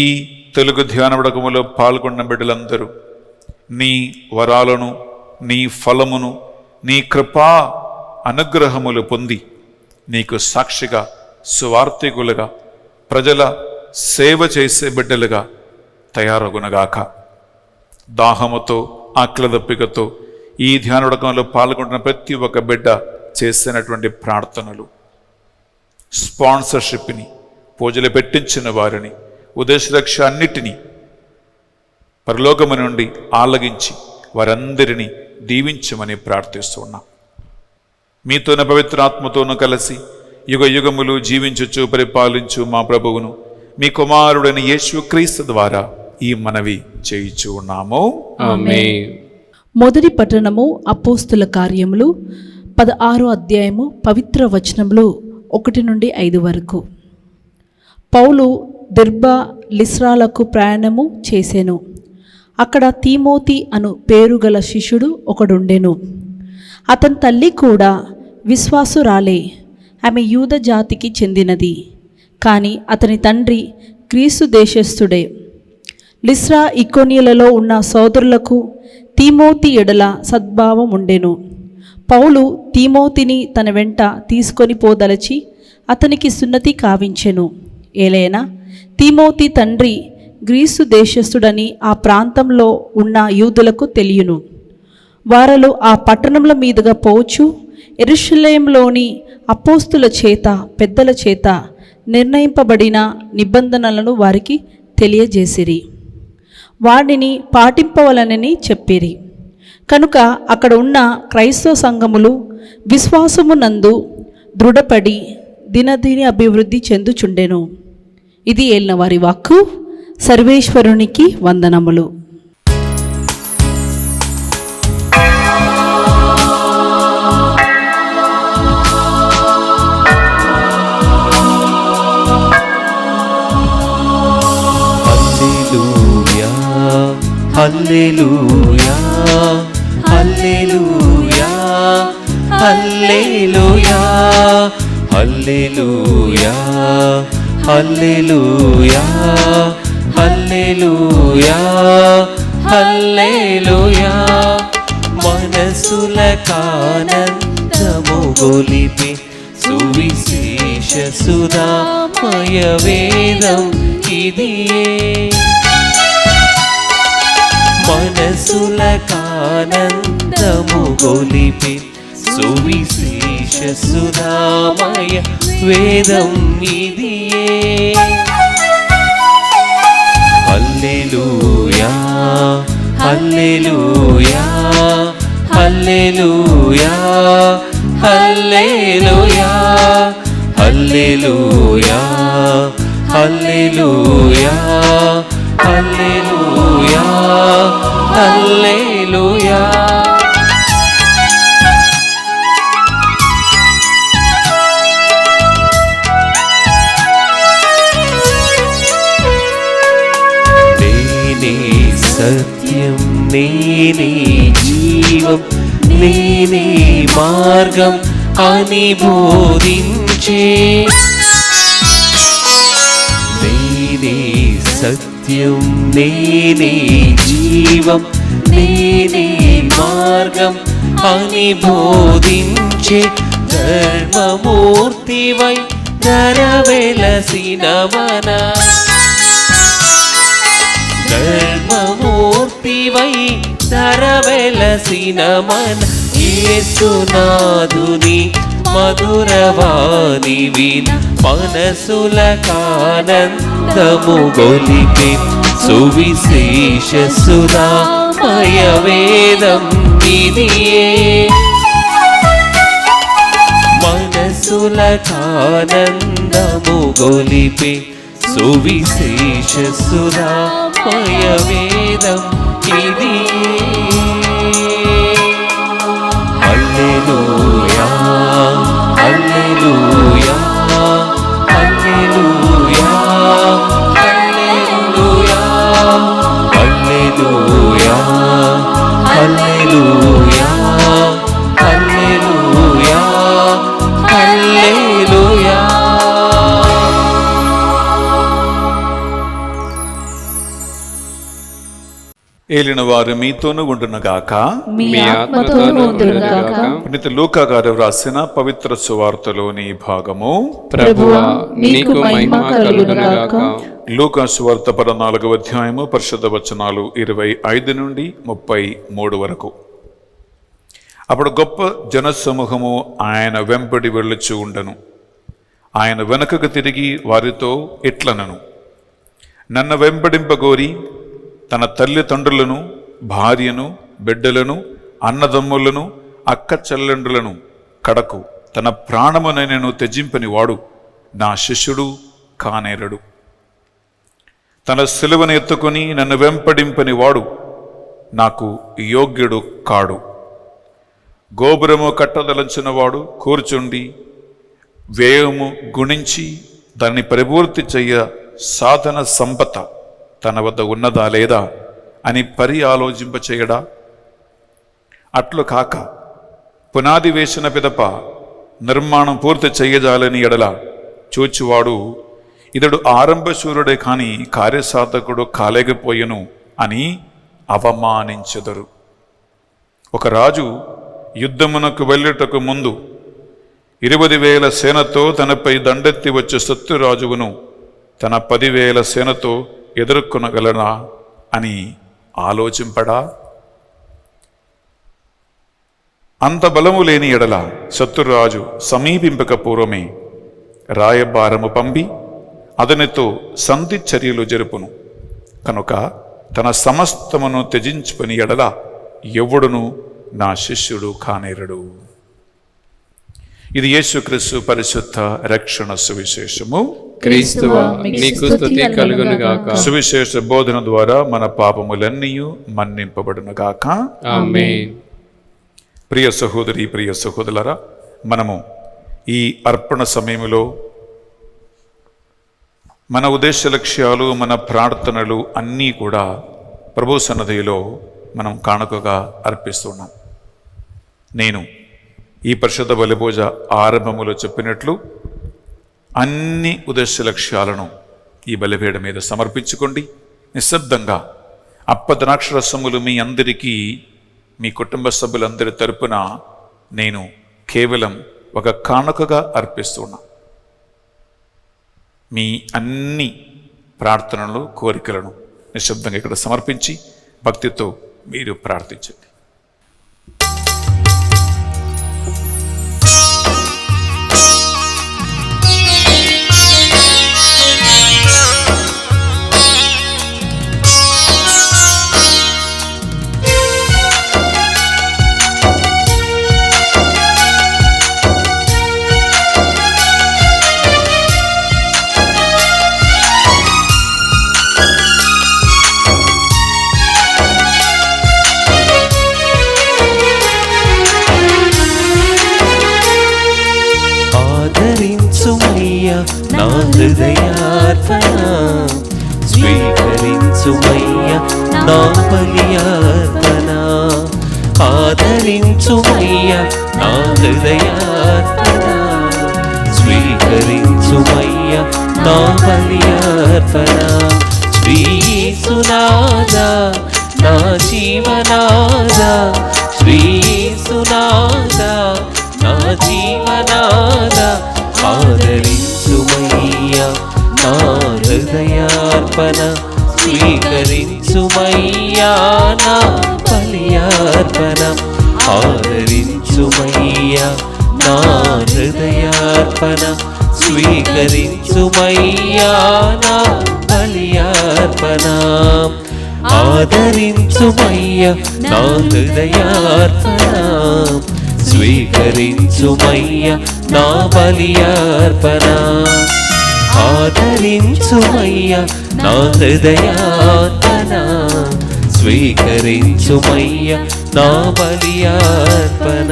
తెలుగు ధ్యానవడకములో పాల్గొన్న బిడ్డలందరూ నీ వరాలను, నీ ఫలమును, నీ కృపా అనుగ్రహములు పొంది నీకు సాక్షిగా, సువార్థికులుగా, ప్రజల సేవ చేసే బిడ్డలుగా తయారగునగాక. దాహముతో, ఆకలిదప్పికతో ఈ ధ్యానవడకంలో పాల్గొంటున్న ప్రతి ఒక్క బిడ్డ చేసినటువంటి ప్రార్థనలు, స్పాన్సర్షిప్ని, పూజలు పెట్టించిన వారిని, ఉద్దేశరక్ష అన్నిటినీ పరలోకము నుండి ఆలగించి వారందరినీ దీవించమని ప్రార్థిస్తున్నాం. మీతోన పవిత్రాత్మతోనూ కలిసి యుగ యుగములు జీవించుచు పరిపాలించు మా ప్రభువును, మీ కుమారుడైన యేసుక్రీస్తు ద్వారా ఈ మనవి చేయిచు ఉన్నాము. ఆమేన్. మొదటి పట్టణము అపోస్తుల కార్యములు 16వ అధ్యాయము పవిత్ర వచనములు 1 నుండి 5 వరకు. పౌలు దెర్బ లిస్రాలకు ప్రయాణము చేసెను. అక్కడ తీమోతి అను పేరు గల శిష్యుడు ఒకడుండెను. అతని తల్లి కూడా విశ్వాసురాలే. ఆమె యూద జాతికి చెందినది. కానీ అతని తండ్రి గ్రీసు దేశస్థుడే. లిస్రా, ఇకోనియలలో ఉన్న సోదరులకు తీమోతి ఎడల సద్భావం ఉండెను. పౌలు తీమోతిని తన వెంట తీసుకొని పోదలచి అతనికి సున్నతి కావించెను. ఏలైనా తీమోతి తండ్రి గ్రీసు దేశస్థుడని ఆ ప్రాంతంలో ఉన్న యూదులకు తెలియను. వారలు ఆ పట్టణముల మీదుగా పోవచ్చు యెరూషలేములోని అపోస్తుల చేత, పెద్దల చేత నిర్ణయింపబడిన నిబంధనలను వారికి తెలియజేసిరి. వాటిని పాటింపవలనని చెప్పిరి. కనుక అక్కడ ఉన్న క్రైస్తవ సంఘములు విశ్వాసమునందు దృఢపడి దినదిన అభివృద్ధి చెందుచుండెను. ఇది ఏలిన వారి వాక్కు. సర్వేశ్వరునికి వందనములు. హల్లెలూయా, హల్లెలూయా, హల్లెలూయా, హల్లెలూయా, హల్లెలూయా, హల్లెలూయా, హల్లెలూయా. మనసులకానందము గొలిపే సువిశేష సుధామయ వేదం ఇదియే. మనసులకానందము గొలిపే సువిశేష సుధామయ వేదం ఇదియే. హల్లెలూయా, హల్లెలూయా, హల్లెలూయా, హల్లెలూయా, హల్లెలూయా, హల్లెలూయా, హల్లెలూయా, హల్లెలూయా. నేనే సత్యం, నేనే జీవం, నేనే మార్గం అని బోధించే. నేనే సత్యం, నేనే జీవం, నేనే మార్గం అని బోధించే. ధర్మమూర్తివై ధరవెలసిన మన, ధర్మమూర్తివై ధరవెలసిన మన యేసునాథుని మధురవాణి విన మనసులకానందము గొలిపే సువిశేష సుధామయ వేదం ఇదియే. మనసులకానందము గొలిపే సువిశేష సుధామయ వేదం ఇదియే. ఏలిన వారు మీతోనూ ఉండునుగాక. మీ ఆత్మతోనూ ఉండునుగాక. పునీత లూకా గారు వ్రాసిన పవిత్ర సువార్తలోని భాగము. ప్రభువా నీకు మహిమ కలుగునుగాక. లూకా సువార్త 14వ అధ్యాయము పరిశుద్ధ వచనాలు 25 నుండి 33 వరకు. అప్పుడు గొప్ప జనసమూహము ఆయన వెంబడి వెళ్ళుచూ ఉండను. ఆయన వెనుకకు తిరిగి వారితో ఇట్లనను, నన్ను వెంబడింపగోరి తన తల్లిదండ్రులను, భార్యను, బిడ్డలను, అన్నదమ్ములను, అక్క చెల్లెండ్రులను, కడకు తన ప్రాణమునైనను త్యజింపని వాడు నా శిష్యుడు కానేరడు. తన సిలువను ఎత్తుకొని నన్ను వెంబడింపని వాడు నాకు యోగ్యుడు కాడు. గోపురము కట్టదలంచిన వాడు కూర్చుండి వ్యయము గుణించి దాన్ని పరిపూర్తి చెయ్య సాధన సంపద తన వద్ద ఉన్నదా లేదా అని ఆలోచింపచేయడా? అట్లు కాక పునాది వేసిన పిదప నిర్మాణం పూర్తి చెయ్యజాలని ఎడల చూచివాడు ఇతడు ఆరంభశూరుడే కాని కార్యసాధకుడు కాలేకపోయెను అని అవమానించెదరు. ఒక రాజు యుద్ధమునకు వెళ్ళుటకు ముందు 20,000 సేనతో తనపై దండెత్తి వచ్చే శత్రురాజువును తన 10,000 సేనతో ఎదుర్కొనగలనా అని ఆలోచింపడా? అంత బలము లేని ఎడల శత్రురాజు సమీపింపక పూర్వమే రాయబారము పంపి అతనితో సంధి చర్యలు జరుపును. కనుక తన సమస్తమును త్యజించుకుని ఎడల ఎవడును నా శిష్యుడు కానేరడు. ఇది యేసుక్రీస్తు పరిశుద్ధ రక్షణ సువిశేషము. క్రీస్తువా నీకు స్తుతి కలుగునుగాక. సువిశేష బోధన ద్వారా మన పాపములన్నీ మన్నింపబడునుగాక. ఆమేన్. ప్రియ సహోదరి, ప్రియ సహోదరులారా, మనము ఈ అర్పణ సమయంలో మన ఉద్దేశ లక్ష్యాలు, మన ప్రార్థనలు అన్నీ కూడా ప్రభు సన్నిధిలో మనం కానుకగా అర్పిస్తున్నాం. నేను ఈ పరిశుద్ధ బలిపూజ ఆరంభములో చెప్పినట్లు అన్ని ఉద్దేశ లక్ష్యాలను ఈ బలిపీఠ మీద సమర్పించుకోండి. నిశ్శబ్దంగా అప్పద్రాక్షరసములు మీ అందరికీ, మీ కుటుంబ సభ్యులందరి తరపున నేను కేవలం ఒక కానుకగా అర్పిస్తున్నా. మీ అన్ని ప్రార్థనలు, కోరికలను నిశ్శబ్దంగా ఇక్కడ సమర్పించి భక్తితో మీరు ప్రార్థించండి. నా హృదయార్పణ స్వీకరించుమయ్యా, నా బలియార్పణ ఆదరించుమయ్యా, నా హృదయార్పణ స్వీకరించుమయ్యా, నా బలియార్పణ. శ్రీసునాదా నా జీవనాదా, శ్రీసునాదా నా జీవనాదా ఆదరించుమయ్యా, నా హృదయార్పణ స్వీకరించుమయ్యా, నా బలియార్పణ ఆదరించుమయ్యా, నా హృదయార్పణ స్వీకరించుమయ్యా, నా బలియార్పణ ఆదరించుమయ్యా, నా హృదయార్పణ స్వీకరించుమయ్యా, నా బలియార్పణ ఆదరించుమయ్యా, నా హృదయార్పణ స్వీకరించుమయ్యా, నా బలియార్పణ.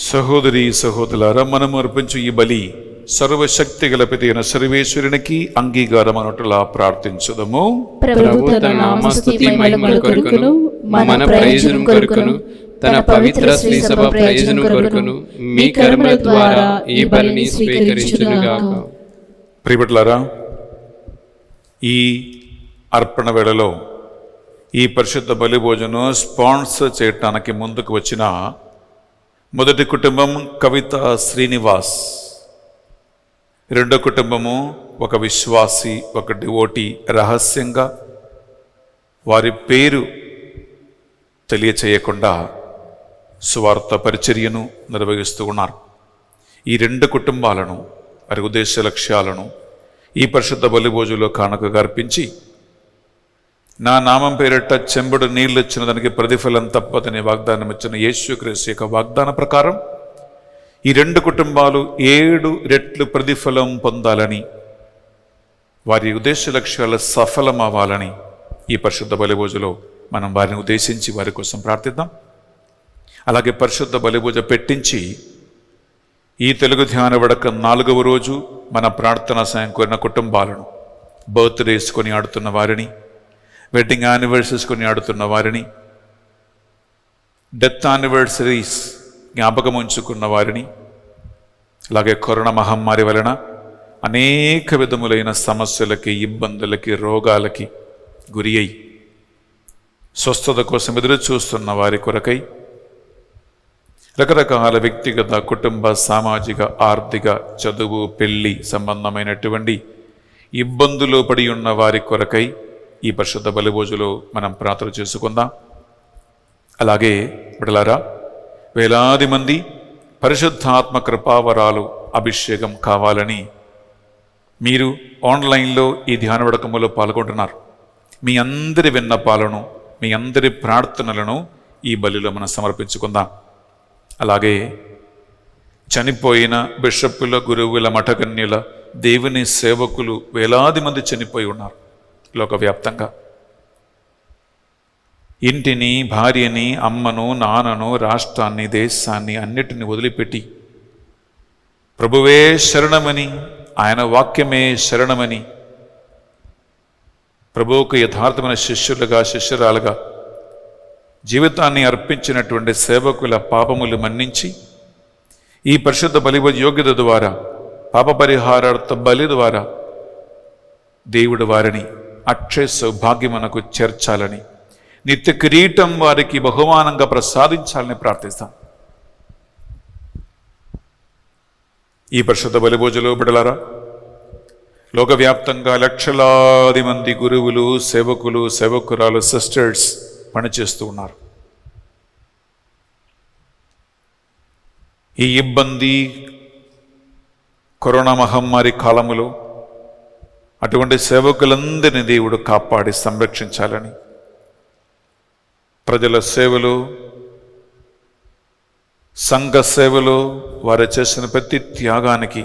సహోదరి సహోదరులారా, మనము అర్పించు ఈ బలి సర్వశక్తి గల పిత అయిన సర్వేశ్వరునికి అంగీకారం అన్నట్లా ప్రార్థించుదము. ప్రభు తన నామస్తుతి మహిమల కొరకును, మన ప్రయోజనం కొరకును, తన పవిత్ర శ్రీ సభ ప్రయోజనం కొరకును మీ కర్మల ద్వారా ఈ బలిని స్వీకరించునుగాక. ప్రియబిడ్డలారా, ఈ అర్పణ వేళలో ఈ పరిశుద్ధ బలి భోజనం స్పాన్సర్ చేయటానికి ముందుకు వచ్చిన మొదటి కుటుంబం కవిత శ్రీనివాస్, రెండో కుటుంబము ఒక విశ్వాసి, ఒక డివోటీ రహస్యంగా వారి పేరు తెలియచేయకుండా సువార్త పరిచర్యను నిర్వహిస్తూ ఉన్నారు. ఈ రెండు కుటుంబాలను వారి ఉద్దేశ లక్ష్యాలను ఈ పరిశుద్ధ బలి భోజనంలో కానుకగా అర్పించి, నా నామం పేరిట చెంబుడు నీళ్ళు ఇచ్చిన దానికి ప్రతిఫలం తప్పదని వాగ్దానం ఇచ్చిన యేసుక్రీస్తు యొక్క వాగ్దాన ప్రకారం ఈ రెండు కుటుంబాలు 7 రెట్లు ప్రతిఫలం పొందాలని, వారి ఉద్దేశ లక్ష్యాలు సఫలం అవ్వాలని ఈ పరిశుద్ధ బలి భోజనంలో మనం వారిని ఉద్దేశించి వారి కోసం ప్రార్థిద్దాం. అలాగే పరిశుద్ధ బలి భోజ పెట్టించి ఈ తెలుగు ధ్యాన వడక 4వ రోజు మన ప్రార్థనా సాయం కోరిన కుటుంబాలను, బర్త్డేస్ కొని ఆడుతున్న వారిని, వెడ్డింగ్ యానివర్సరీస్ కొని ఆడుతున్న వారిని, డెత్ యానివర్సరీస్ జ్ఞాపకం ఉంచుకున్న వారిని, అలాగే కరోనా మహమ్మారి వలన అనేక విధములైన సమస్యలకి, ఇబ్బందులకి, రోగాలకి గురి అయి స్వస్థత కోసం ఎదురు చూస్తున్న వారి కొరకై, రకరకాల వ్యక్తిగత, కుటుంబ, సామాజిక, ఆర్థిక, చదువు, పెళ్లి సంబంధమైనటువంటి ఇబ్బందులు పడి ఉన్న వారి కొరకై ఈ పరిశుద్ధ బలి భోజనంలో మనం ప్రార్థన చేసుకుందాం. అలాగే బిడ్డలారా, వేలాది మంది పరిశుద్ధాత్మ కృపావరాలు అభిషేకం కావాలని మీరు ఆన్లైన్లో ఈ ధ్యాన వడకములో పాల్గొంటున్నారు. మీ అందరి విన్నపాలను, మీ అందరి ప్రార్థనలను ఈ బలిలో మనం సమర్పించుకుందాం. అలాగే చనిపోయిన బిషప్పుల, గురువుల, మఠకన్యుల, దేవుని సేవకులు వేలాది మంది చనిపోయి ఉన్నారు లోకవ్యాప్తంగా. ఇంటిని, భార్యని, అమ్మను, నాన్నను, రాష్ట్రాన్ని, దేశాన్ని అన్నిటిని వదిలిపెట్టి ప్రభువే శరణమని, ఆయన వాక్యమే శరణమని ప్రభువుకు యథార్థమైన శిష్యులుగా, శిష్యురాలుగా జీవితాన్ని అర్పించినటువంటి సేవకుల పాపములు మన్నించి ఈ పరిశుద్ధ బలి యోగ్యత ద్వారా, పాప పరిహారార్థ బలి ద్వారా దేవుడు వారిని అక్షయ సౌభాగ్యమునకు చేర్చాలని, నిత్య కిరీటం వారికి బహుమానంగా ప్రసాదించాలని ప్రార్థిస్తాం. ఈ పరిశుద్ధ బలి భోజనంలో బిడ్డలారా, లోకవ్యాప్తంగా లక్షలాది మంది గురువులు, సేవకులు, సేవకురాలు, సిస్టర్స్ పనిచేస్తూ ఉన్నారు. ఈ ఇబ్బంది, కరోనా మహమ్మారి కాలములో అటువంటి సేవకులందరినీ దేవుడు కాపాడి సంరక్షించాలని, ప్రజల సేవలో, సంఘ సేవలో వారు చేసిన ప్రతి త్యాగానికి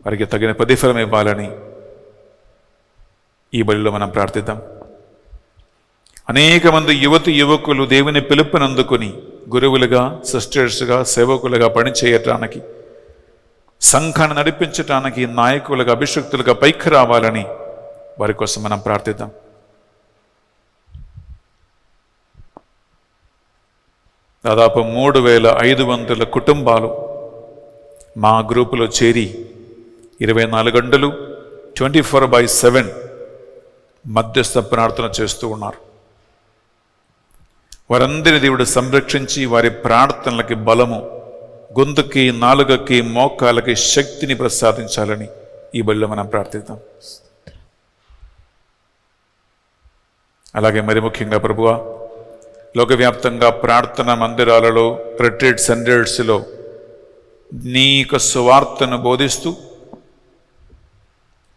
వారికి తగిన ప్రతిఫలం ఇవ్వాలని ఈ బలిలో మనం ప్రార్థిద్దాం. అనేక మంది యువకులు దేవుని పిలుపునందుకుని గురువులుగా, సిస్టర్స్గా, సేవకులుగా పనిచేయటానికి, సంఘాన్ని నడిపించటానికి నాయకులుగా, అభిషక్తులుగా పైకి రావాలని వారి కోసం మనం ప్రార్థిద్దాం. దాదాపు 3500 కుటుంబాలు మా గ్రూపులో చేరి 24 గంటలు 24/7 మధ్యస్థ ప్రార్థన చేస్తూ ఉన్నారు. వారందరి దేవుడు సంరక్షించి వారి ప్రార్థనలకి బలము, గొంతుకి, నాలుగకి, మోకాలకి శక్తిని ప్రసాదించాలని ఈ బలిలో మనం ప్రార్థిద్దాం. అలాగే మరి ముఖ్యంగా ప్రభువా, లోకవ్యాప్తంగా ప్రార్థన మందిరాలలో, రిట్రీట్ సెంటర్స్లో నీ యొక్క సువార్తను బోధిస్తూ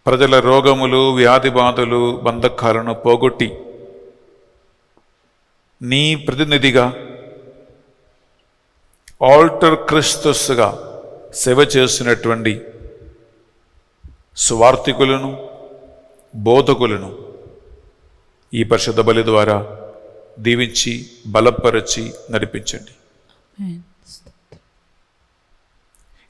ప్రజల రోగములు, వ్యాధి బాధలు, బంధకాలను పోగొట్టి నీ ప్రతినిధిగా, ఆల్టర్ క్రిస్తుస్గా సేవ చేసినటువంటి సువార్థికులను, బోధకులను ఈ పరిశుద్ధ బలి ద్వారా దీవించి, బలపరచి నడిపించండి.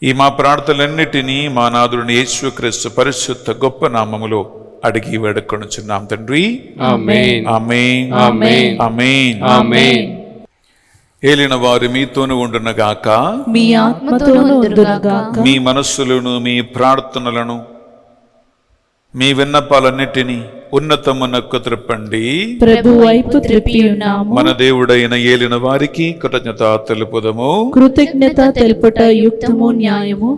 ఈ మా ప్రార్థనలన్నిటినీ మా నాథుని యేసుక్రీస్తు పరిశుద్ధ గొప్ప నామములో అడిగి వేడుకొనుచున్నాం తండ్రి. ఆమేన్. ఆమేన్. ఆమేన్. ఆమేన్. ఆమేన్. ఏలిన వారు మీతోను ఉండునగాక, మీ ఆత్మతోను ఉండునుగాక. మీ మనస్సులను, మీ ప్రార్థనలను, మీ విన్నపాలన్నిటినీ ఉన్నతమునకు త్రిప్పండి. ప్రభు వైపు త్రిప్పి ఉన్నాము. మన దేవుడైన ఏలిన వారికి కృతజ్ఞత తెలుపుదము. కృతజ్ఞత తెలుపుట యుక్తము న్యాయము.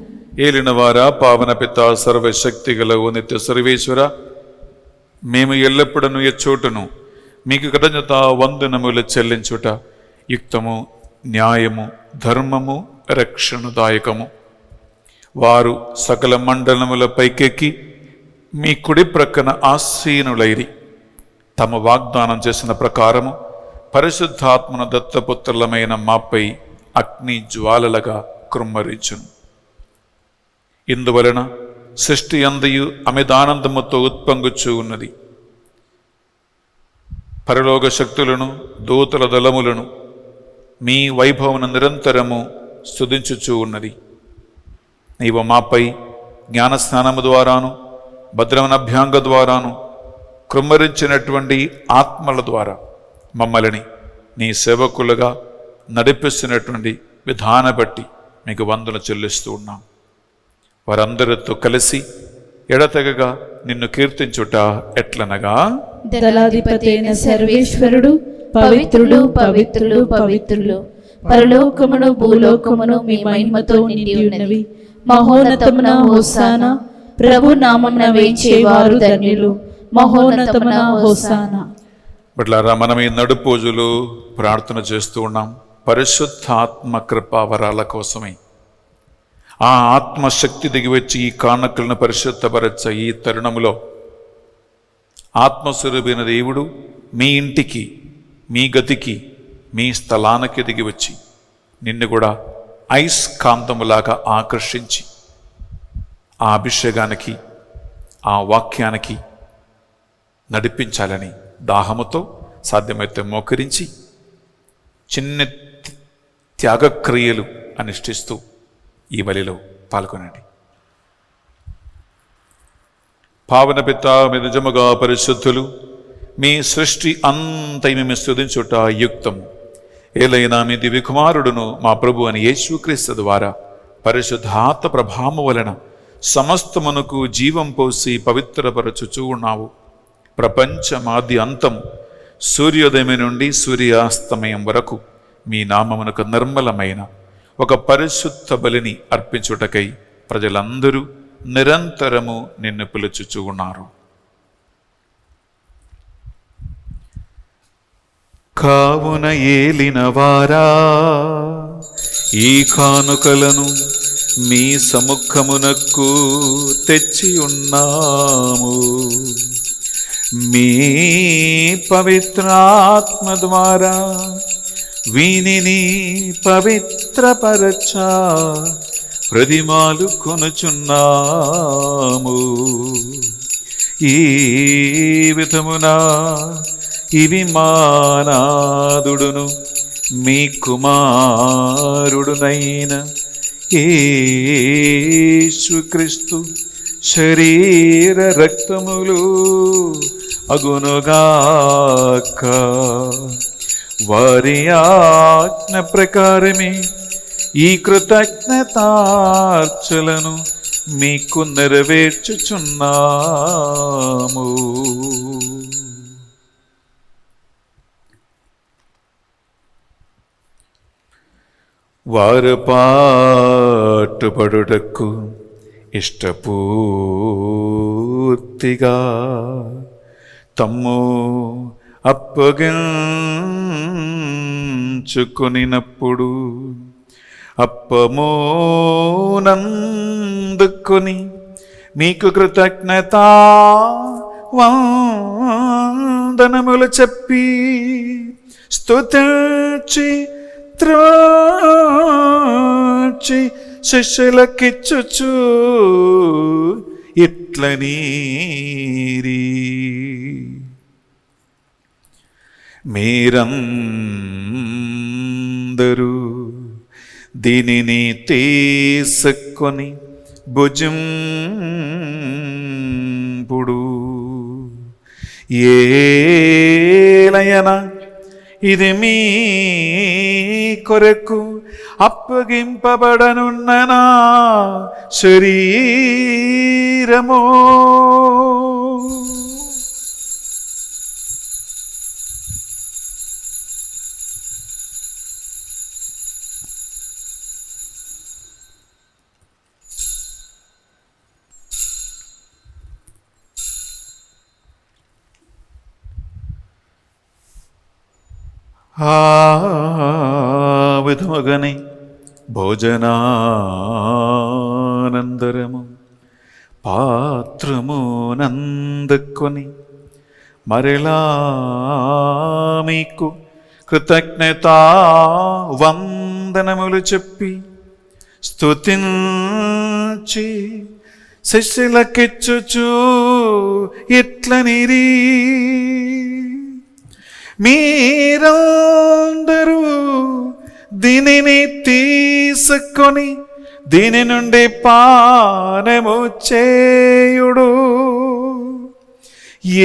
ఏలిన వారా, పావన పిత, సర్వశక్తి గల ఓ నిత్య సర్వేశ్వర, మేము ఎల్లప్పుడూ ఎచ్చోటును మీకు కృతజ్ఞత వందనములు చెల్లించుట యుక్తము, న్యాయము, ధర్మము, రక్షణదాయకము. వారు సకల మండలముల పైకెక్కి మీ కుడి ప్రక్కన ఆసీనులైరి తమ వాగ్దానం చేసిన ప్రకారము పరిశుద్ధాత్మన దత్తపుత్రులమైన మాపై అగ్ని జ్వాలలుగా కృమ్మరించును. ఇందువలన సృష్టి అంతయు అమితానందముతో ఉత్పొంగుచూ ఉన్నది. పరలోక శక్తులను, దూతల దళములను మీ వైభవమును నిరంతరము స్తుతించుచూ ఉన్నది. నీవు మాపై జ్ఞానస్నానము ద్వారాను, భద్రమైన అభ్యాంగ ద్వారాను, కృమ్మరించినటువంటి ఆత్మల ద్వారా మమ్మల్ని నీ సేవకులుగా నడిపిస్తున్నటువంటి విధాన బట్టి మీకు వందన చెల్లిస్తూ ఉన్నాం. వారందరితో కలిసి ఎడతెగగా నిన్ను కీర్తించుట ఎట్లనగా, దళాధిపతైన సర్వేశ్వరుడు పవిత్రుడు, పవిత్రుడు, పవిత్రుడు. పరలోకమును భూలోకమును మీ మహిమతో నిండి ఉన్నవి. మహోన్నతమున హోసానా. ప్రభు నామమున వేంచేవారు ధన్యులు. మహోన్నతమున హోసానా. బిడ్డలారా, మనం ఈ నడుపూజలు ప్రార్థన చేస్తూ ఉన్నాం పరిశుద్ధాత్మ కృపావరాల కోసమే. ఆ ఆత్మశక్తి దిగివచ్చి ఈ కానుకలను పరిశుద్ధపరచ ఈ తరుణములో ఆత్మస్వరూపైన దేవుడు మీ ఇంటికి, మీ గతికి, మీ స్థలానికి దిగివచ్చి నిన్ను కూడా అయస్కాంతములాగా ఆకర్షించి ఆ అభిషేకానికి, ఆ వాక్యానికి నడిపించాలని దాహముతో సాధ్యమైతే మోకరించి చిన్న త్యాగక్రియలు అనుష్ఠిస్తూ ఈ బలిలో పాల్గొనండి. పావన పిత, మీ నిజముగా పరిశుద్ధులు, మీ సృష్టి అంతై మేము స్తుతించుట యుక్తము. ఏలైనా మీ దివ్య కుమారుడును మా ప్రభు అని యేసుక్రీస్తు ద్వారా పరిశుద్ధాత్మ ప్రభావము వలన సమస్తమునకు జీవం పోసి పవిత్రపరచుచూ ఉన్నావు. ప్రపంచమాది అంతం సూర్యోదయం నుండి సూర్యాస్తమయం వరకు మీ నామమునకు నిర్మలమైన ఒక పరిశుద్ధ బలిని అర్పించుటకై ప్రజలందరూ నిరంతరము నిన్ను పిలుచుచూ ఉన్నారు. కావున ఏలిన వారా, ఈ కానుకలను మీ సముఖమునకు తెచ్చి ఉన్నాము. మీ పవిత్రాత్మ ద్వారా వీనిని పవిత్రపరచ ప్రతిమాలు కొనుచున్నాము. ఈ విధమున ఇవి మానాదుడును మీ కుమారుడునైన యేసుక్రీస్తు శరీర రక్తములు అగునుగాక. వారి ఆజ్ఞ ప్రకారమే ఈ కృతజ్ఞతార్చలను మీకు నెరవేర్చుచున్నాము. వారు పాటుపడుటకు ఇష్టపూర్తిగా తమ్ము అప్పగించుకొనినప్పుడు అప్పమోనందుకొని మీకు కృతజ్ఞతా వందనములు చెప్పి స్తుతించి త్రాచి శిష్యులకిచ్చుచు ఇట్లనీరి, మీరందరూ దీనిని తీసుకొని భుజింపుడు. ఏలయనా ఇది మీ కొరకు అప్పగింపబడనున్న నా శరీరము. ఆ విధముగని భోజనానందరము పాత్రము నందుకొని మరలా మీకు కృతజ్ఞతా వందనములు చెప్పి స్తుతించి శిష్యులకిచ్చుచు ఇట్లనిరి, మీరందరూ దీనిని తీసుకొని దీని నుండి పానము చేయుడు,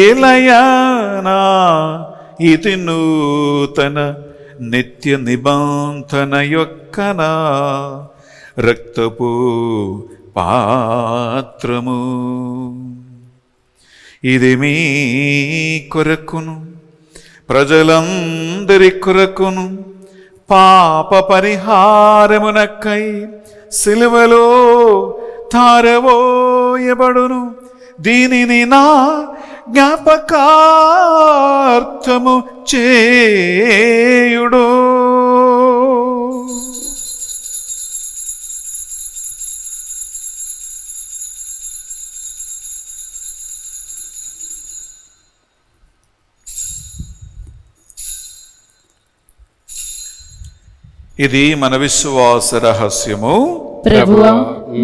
ఏలయనా ఇది నూతన నిత్య నిబంధన యొక్కన రక్తపు పాత్రము. ఇది మీ కొరకును ప్రజలందరి కొరకును పాప పరిహారమునకై సిలువలో తారవోయబడును. దీనిని నా జ్ఞాపకార్థము చేయుడు. ఇది మన విశ్వాస రహస్యము. ప్రభువా,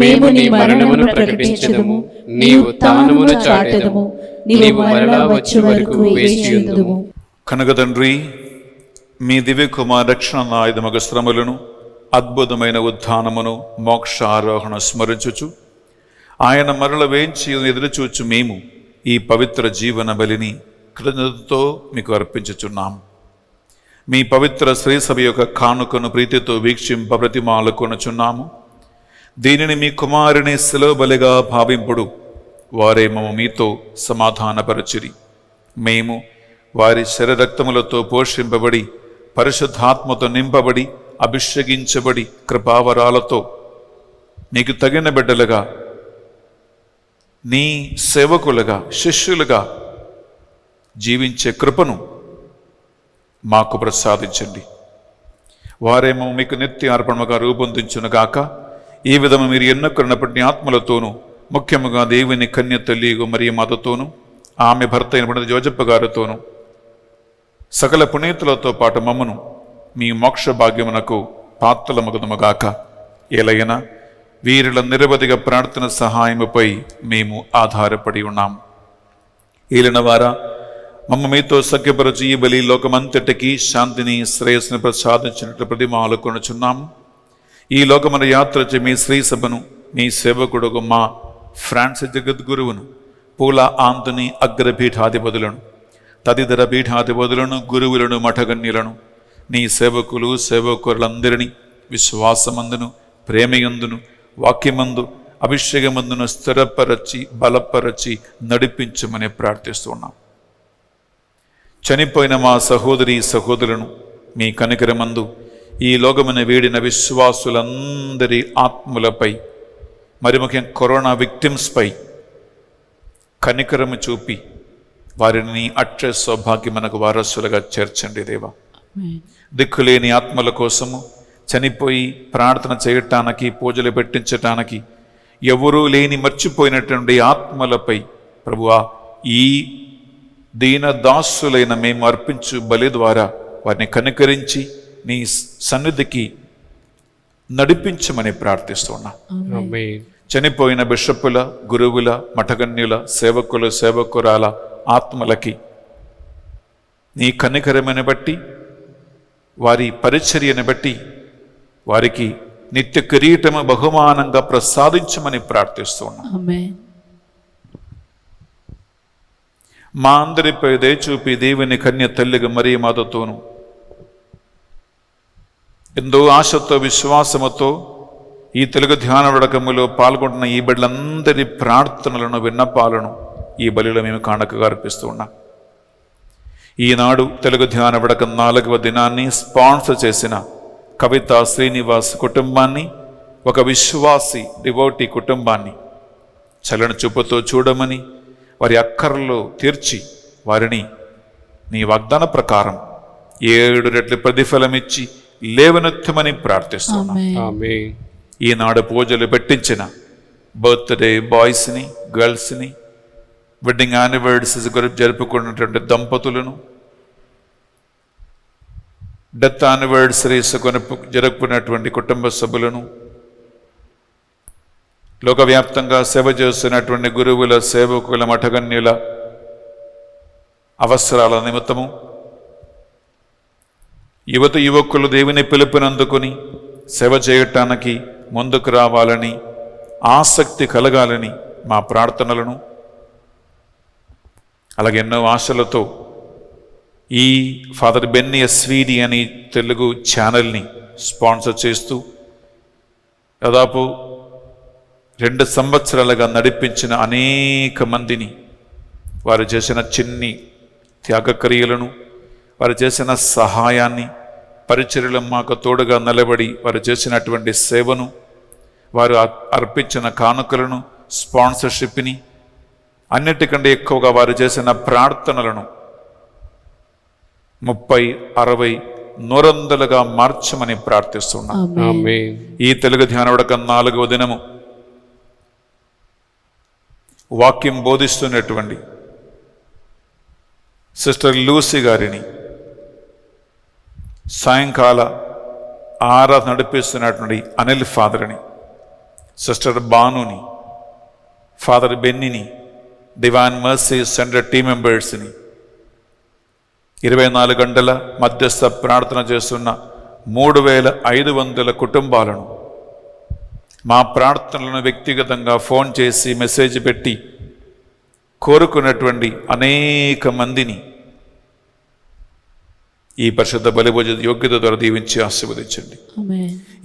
మేము నీ మరణమును ప్రకటించెదము, నీ ఉత్థానమును చాటెదము, నీవు మరలా వచ్చే వరకు వేచియుందుము. కనుక తండ్రి, మీ దివ్య కుమార రక్షణ ఆయుధమగు శ్రమలను, అద్భుతమైన ఉత్థానమును, మోక్షారోహణ స్మరించుచు ఆయన మరల వేంచి ఎదురుచూచు మేము ఈ పవిత్ర జీవన బలిని కృతజ్ఞతతో మీకు అర్పించుచున్నాము. మీ పవిత్ర శ్రీసభ యొక్క కానుకను ప్రీతితో వీక్షింప ప్రతిమాలకొనుచున్నాము. దీనిని మీ కుమారుని శిలువ బలిగా భావింపుడు. వారే మమ్మ మీతో సమాధానపరచిరి. మేము వారి శరీరక్తములతో పోషింపబడి, పరిశుద్ధాత్మతో నింపబడి, అభిషేకించబడి, కృపావరాలతో నీకు తగిన బిడ్డలుగా, నీ సేవకులుగా, శిష్యులుగా జీవించే కృపను మాకు ప్రసాదించండి. వారేమో మీకు నిత్య అర్పణముగా రూపొందించునుగాక. ఈ విధము మీరు ఎన్నుకున్నప్పటి ఆత్మలతోనూ, ముఖ్యముగా దేవుని కన్య తల్లి మరియ మాతతోనూ, ఆమె భర్త అయిన జోజప్ప గారితోనూ, సకల పునీతులతో పాటు మమ్మను మీ మోక్ష భాగ్యమునకు పాత్రలమగుదముగాక. ఏలైనా వీరుల నిరవధిగా ప్రార్థన సహాయముపై మేము ఆధారపడి ఉన్నాం. ఏలిన వారా, మమ్మ మీతో సఖ్యపరచు ఈ బలి లోకమంతటికి శాంతిని, శ్రేయస్సును ప్రసాదించినట్లు ప్రతిమాలు కొనుచున్నాము. ఈ లోకమున యాత్రచే మీ శ్రీ సభను, మీ సేవకుడు మా ఫ్రాన్సిస్ జగద్గురువును, పూల ఆంతని అగ్రపీఠాధిపతులను, తదితర పీఠాధిపతులను, గురువులను, మఠగన్యులను, నీ సేవకులు సేవకులందరినీ విశ్వాసమందును, ప్రేమయందును, వాక్యమందు, అభిషేకమందును స్థిరపరచి, బలపరచి నడిపించమని ప్రార్థిస్తున్నాం. చనిపోయిన మా సహోదరి సహోదరులను మీ కనికరమందు, ఈ లోకమున వేడిన విశ్వాసులందరి ఆత్మలపై, మరి ముఖ్యం కరోనా విక్టిమ్స్పై కనికరము చూపి వారిని అక్షయ సౌభాగ్యమునకు వారసులుగా చేర్చండి దేవా. దిక్కులేని ఆత్మల కోసము, చనిపోయి ప్రార్థన చేయటానికి, పూజలు పెట్టించటానికి ఎవరూ లేని మర్చిపోయినటువంటి ఆత్మలపై ప్రభువా, ఈ దీన దాసులైన మేము అర్పించు బలి ద్వారా వారిని కనికరించి నీ సన్నిధికి నడిపించమని ప్రార్థిస్తున్నా. చనిపోయిన బిషప్పుల, గురువుల, మఠగన్యుల, సేవకుల, సేవకురాల ఆత్మలకి నీ కనికరమని బట్టి, వారి పరిచర్యను బట్టి వారికి నిత్య కిరీటము బహుమానంగా ప్రసాదించమని ప్రార్థిస్తున్నా. మా అందరిపై దయచూపి దేవుని కన్య తల్లిగా మరియ మాతతోను ఎంతో ఆశతో, విశ్వాసముతో ఈ తెలుగు ధ్యాన వడకములో పాల్గొంటున్న ఈ బిడ్డలందరి ప్రార్థనలను, విన్నపాలను ఈ బలిలో మేము కానుకగా అర్పిస్తూ ఉన్నాం. ఈనాడు తెలుగు ధ్యాన వడకం 4వ దినాన్ని స్పాన్సర్ చేసిన కవిత శ్రీనివాస్ కుటుంబాన్ని, ఒక విశ్వాసి డివోటీ కుటుంబాన్ని చల్లని చూపుతో చూడమని, వారి అక్కర్లో తీర్చి వారిని నీ వాగ్దాన ప్రకారం 7 రెట్లు ప్రతిఫలమిచ్చి లేవనెత్తమని ప్రార్థిస్తున్నాం. ఆమేన్. ఈనాడు పూజలు పెట్టించిన బర్త్డే బాయ్స్ని, గర్ల్స్ని, వెడ్డింగ్ యానివర్సరీస్ జరుపుకున్నటువంటి దంపతులను, డెత్ యానివర్సరీస్ జరుపుకున్నటువంటి కుటుంబ సభ్యులను, లోకవ్యాప్తంగా సేవ చేస్తున్నటువంటి గురువుల, సేవకుల, మఠగన్యుల అవసరాల నిమిత్తము, యువకులు దేవుని పిలుపునందుకుని సేవ చేయటానికి ముందుకు రావాలని, ఆసక్తి కలగాలని మా ప్రార్థనలను, అలాగే ఎన్నో ఆశలతో ఈ ఫాదర్ బెన్నీ ఎస్విడి అని తెలుగు ఛానల్ని స్పాన్సర్ చేస్తూ దాదాపు 2 సంవత్సరాలుగా నడిపించిన అనేక మందిని, వారు చేసిన చిన్ని త్యాగక్రియలను, వారు చేసిన సహాయాన్ని, పరిచర్యలు మాకు తోడుగా నిలబడి వారు చేసినటువంటి సేవను, వారు అర్పించిన కానుకలను, స్పాన్సర్షిప్ని, అన్నిటికంటే ఎక్కువగా వారు చేసిన ప్రార్థనలను 30, 60, 100గా మార్చమని ప్రార్థిస్తున్నాం. ఆమేన్. ఈ తెలుగు ధ్యానవడక 4వ దినము వాక్యం బోధిస్తున్నటువంటి సిస్టర్ లూసీ గారిని, సాయంకాల ఆరాధన నడిపిస్తున్నటువంటి అనిల్ ఫాదర్ని, సిస్టర్ బానుని, ఫాదర్ బెన్నీని, డివైన్ మర్సీ సెంటర్ టీమ్ మెంబర్స్ని, 24 గంటల మధ్యస్థ ప్రార్థన చేస్తున్న 3500 కుటుంబాలను, మా ప్రార్థనలను వ్యక్తిగతంగా ఫోన్ చేసి మెసేజ్ పెట్టి కోరుకున్నటువంటి అనేక మందిని ఈ పరిశుద్ధ బలిభోజ యోగ్యత ద్వారా దీవించి ఆశీర్వదించండి.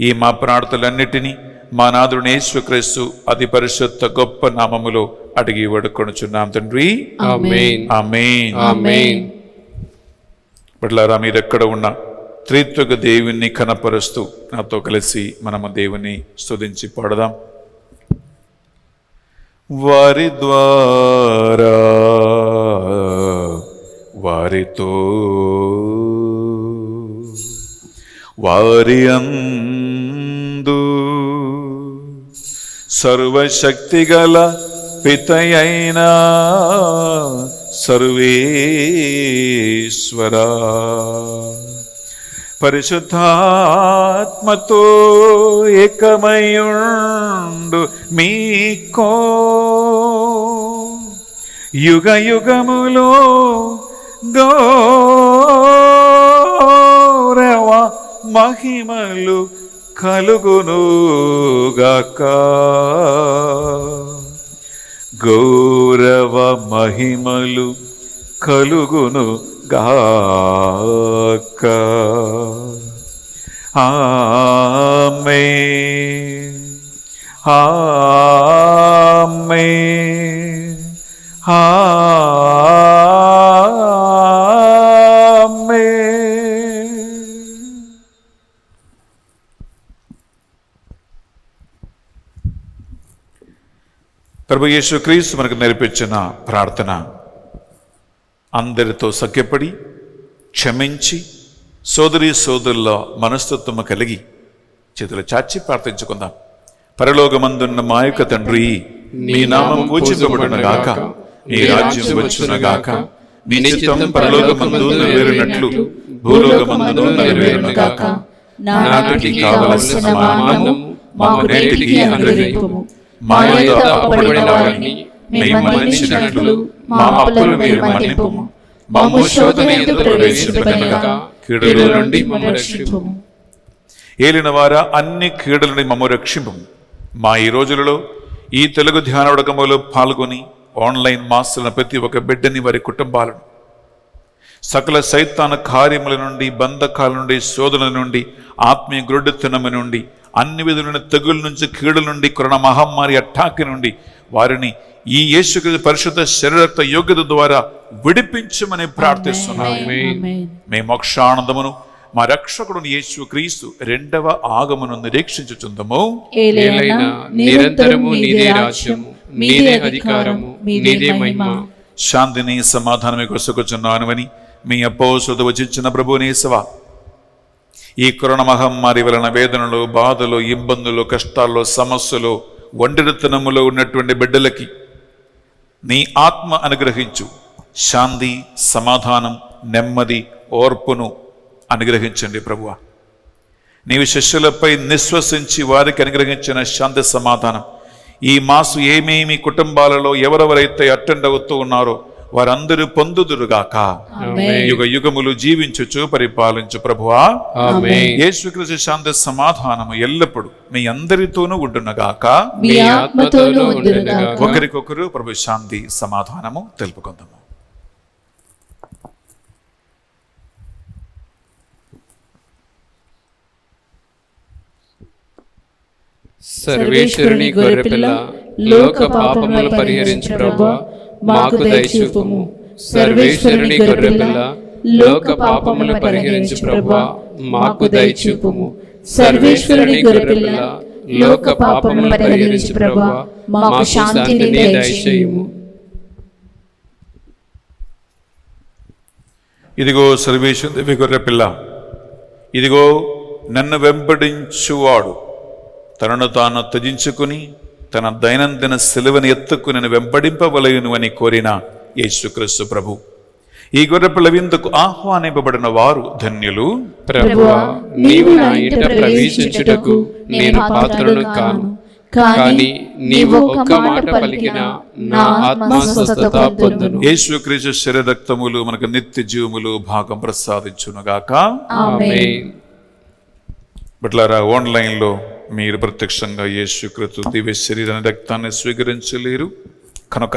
ఈ మా ప్రార్థనలన్నిటినీ మా నాథుడు యేసుక్రీస్తు అతి పరిశుద్ధ గొప్ప నామములో అడిగి వేడుకొనుచున్నాం తండ్రి. ఆమేన్. ఆమేన్. ఆమేన్. బిడ్డలారా, మీరెక్కడ ఉన్నా త్రిత్వక దేవుణ్ణి కనపరుస్తూ నాతో కలిసి మనము దేవుని స్తుతించి పాడదాం. వారి ద్వారా, వారితో, వారి అందు సర్వశక్తిగల పితయైన సర్వేశ్వరా, పరిశుద్ధాత్మతో ఏకమయుండు మీకో యుగ యుగములో గౌరవ మహిమలు కలుగునుగాక. గౌరవ మహిమలు కలుగును గాక. ఆమేన్. ఆమేన్. ఆమేన్. ప్రభు యేసుక్రీస్తు మనకు నేర్పించిన ప్రార్థన, అందరితో సఖ్యపడి క్షమించి సోదరి సోదరుల మనస్తత్వము కలిగి చేతులు చాచి ప్రార్థించుకుందాం. పరలోకమందున్న మా యొక్క తండ్రి, మీ నామం పూజింపబడునుగాక, మీ రాజ్యం వచ్చునుగాక, మీ చిత్తం పరలోకమందు నెరవేరునట్లు భూలోకమందు నెరవేరునుగాక. నాటికి కావలసిన మా అన్నము మాకు నేటికి అనుగ్రహింపుము. మా యొక్క అప్పుడైన వారిని మేము మన్నించినట్లు మా అప్పులు మీరు మన్నింపుము. మమ్ము శోధన యందు ప్రవేశింపనివ్వక కీడుల నుండి మమ్ము రక్షింపుము. ఏలిన వారా, అన్ని కీడుల నుండి మమ్ము రక్షింపుము. మా ఈ రోజులలో ఈ తెలుగు ధ్యానవడకములో పాల్గొని ఆన్లైన్ మాస్టర్ల ప్రతి ఒక్క బిడ్డని, వారి కుటుంబాలను సకల సైతాన కార్యముల నుండి, బంధకాల నుండి, శోధనల నుండి, ఆత్మీయ గురుడుతనము నుండి, అన్ని విధులైన తెగుల నుంచి, కీడుల నుండి, కరోనా మహమ్మారి అట్టాకి నుండి వారిని ఈ యేసుక్రీస్తు పరిశుద్ధ శరీరక్త యోగ్యత ద్వారా విడిపించమని ప్రార్థిస్తున్నాము. మీ మోక్షానందమును మా రక్షకుడు యేసుక్రీస్తు 2వ ఆగమను నిరీక్షించుచుందము. నిరంతరము నీదే రాజ్యము, నీదే అధికారము, నీదే మహిమ. శాంతిని సమాధానమే కొసకొచ్చున్నానువని మీ అపోస్తులతో వచించిన ప్రభునేసవా, ఈ కరోనా మహమ్మారి వలన వేదనలు, బాధలు, ఇబ్బందులు, కష్టాల్లో, సమస్యలు, ఒంటరితనములో ఉన్నటువంటి బిడ్డలకి నీ ఆత్మ అనుగ్రహించు. శాంతి, సమాధానం, నెమ్మది, ఓర్పును అనుగ్రహించండి ప్రభువా. నీవు శిష్యులపై నిశ్వసించి వారికి అనుగ్రహించిన శాంతి సమాధానం ఈ మాసు ఏమేమి కుటుంబాలలో ఎవరెవరైతే అటెండ్ అవుతూ ఉన్నారో వారందరూ పొందుదురుగాక. యుగ యుగములు జీవించుచు పరిపాలించు ప్రభువా. యేసుక్రీస్తు శాంతి సమాధానము ఎల్లప్పుడు మీ అందరితోనూ ఉండునగాక. ఒకరికొకరు ప్రభు శాంతి సమాధానము తెలుపుకుందాము. సర్వేశ్వరుని గొర్రెపిల్ల, లోక పాపములను పరిహరించు ప్రభువా, మాకు దయచూపుము. సర్వేశ్వరుని గొర్రెపిల్ల, లోక పాపములను పరిహరించు ప్రభువా, మాకు దయచూపుము. సర్వేశ్వరుని గొర్రెపిల్ల, లోక పాపములను పరిహరించు ప్రభువా, మాకు శాంతిని దయచేయుము. ఇదిగో సర్వేశ్వరుని గొర్రెపిల్ల, ఇదిగో నన్ను వెంబడించువాడు తనను తాను త్యజించుకుని తన దైనందిన సిలువని ఎత్తుకుని నన్ను వెంబడింపవలయును అని కోరిన యేసుక్రీస్తు ప్రభు. ఈ గొర్రెపిల్ల విందుకు ఆహ్వానింపబడిన వారు ధన్యులు. ప్రభువా, నీవు నా ఇంట ప్రవేశించుటకు నేను పాత్రుడను కాను, కానీ నీవు ఒక్క మాట పలికిన నా ఆత్మ స్వస్థత పొందును. యేసుక్రీస్తు శరీర రక్తములు మనకు నిత్య జీవములు భాగం ప్రసాదించునుగాక. ఆమేన్. బిడ్డలారా, ఆన్లైన్లో మీరు ప్రత్యక్షంగా యేసుక్రీస్తు దివ్య శరీరాన్ని రక్తాన్ని స్వీకరించలేరు కనుక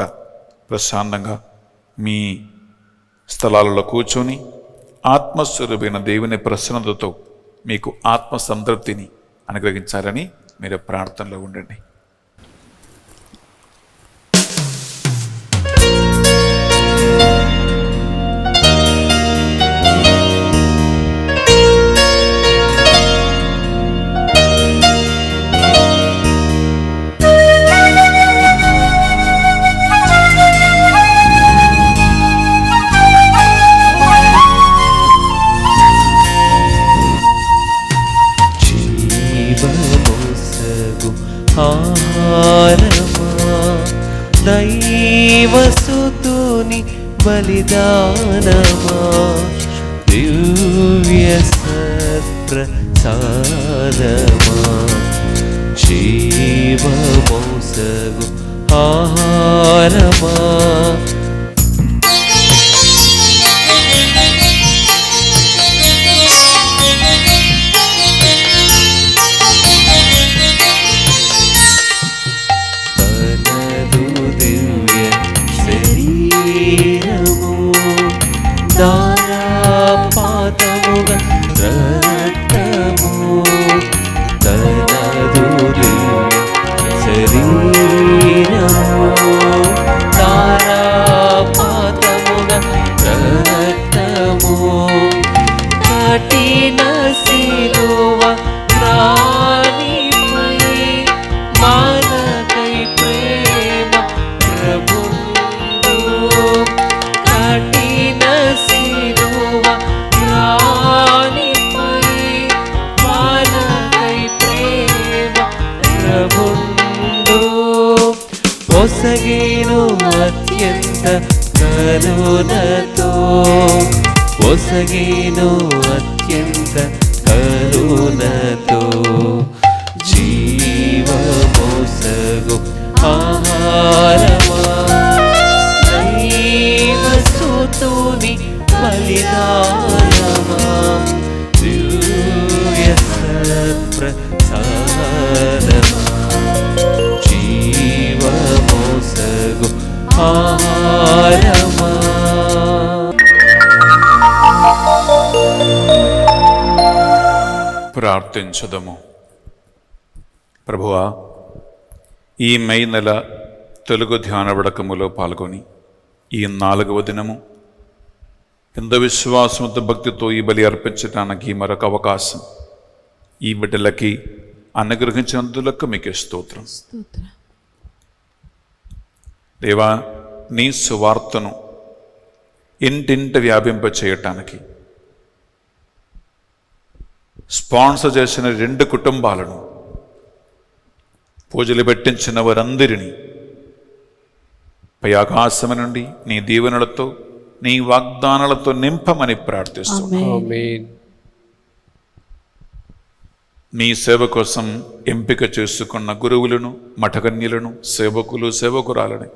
ప్రశాంతంగా మీ స్థలాలలో కూర్చొని ఆత్మస్వరూపైన దేవుని ప్రసన్నతతో మీకు ఆత్మ సంతృప్తిని అనుగ్రహించాలని మీరు ప్రార్థనలో ఉండండి. దైవసుతుని బలిదానమా, దివ్య సత్ప్రసాదమా, జీవమోసగు ఆహారమా, దారాపాతముగా రక్తము, తనదు దివ్య శరీరము, దారాపాతముగా రక్తము, కఠిన శిలువ రాణిపై మానకై ప్రేమ ప్రభుండు, కఠిన శిలువ రాణిపై మానకై ప్రేమ ప్రభుండు, పొసగేను అత్యంత కరుణతో, పొసగేను అత్యంత కరుణతో, జీవమోసగు ఆహారమా, దైవసుతుని బలిదానమా, దివ్య సత్ప్రసాదమా, జీవమోసగు ఆహారమా. ప్రార్థించుదము. ప్రభువా, ఈ మే నెల తెలుగు ధ్యాన వడకములో పాల్గొని ఈ 4వ దినము ఎంత విశ్వాసంతో భక్తితో ఈ బలి అర్పించడానికి మరొక అవకాశం ఈ బిడ్డలకి అనుగ్రహించినందులకు మీకు స్తోత్రం. దేవా, నీ సువార్తను ఇంటింట వ్యాపింప చేయటానికి స్పాన్సర్ చేసిన 2 కుటుంబాలను, పూజలు పెట్టించిన వారందరినీ పై ఆకాశము నుండి నీ దీవెనలతో, నీ వాగ్దానాలతో నింపమని ప్రార్థిస్తున్నాను. ఆమేన్. నీ సేవ కోసం ఎంపిక చేసుకున్న గురువులను, మఠకన్యలను, సేవకులు, సేవకురాలని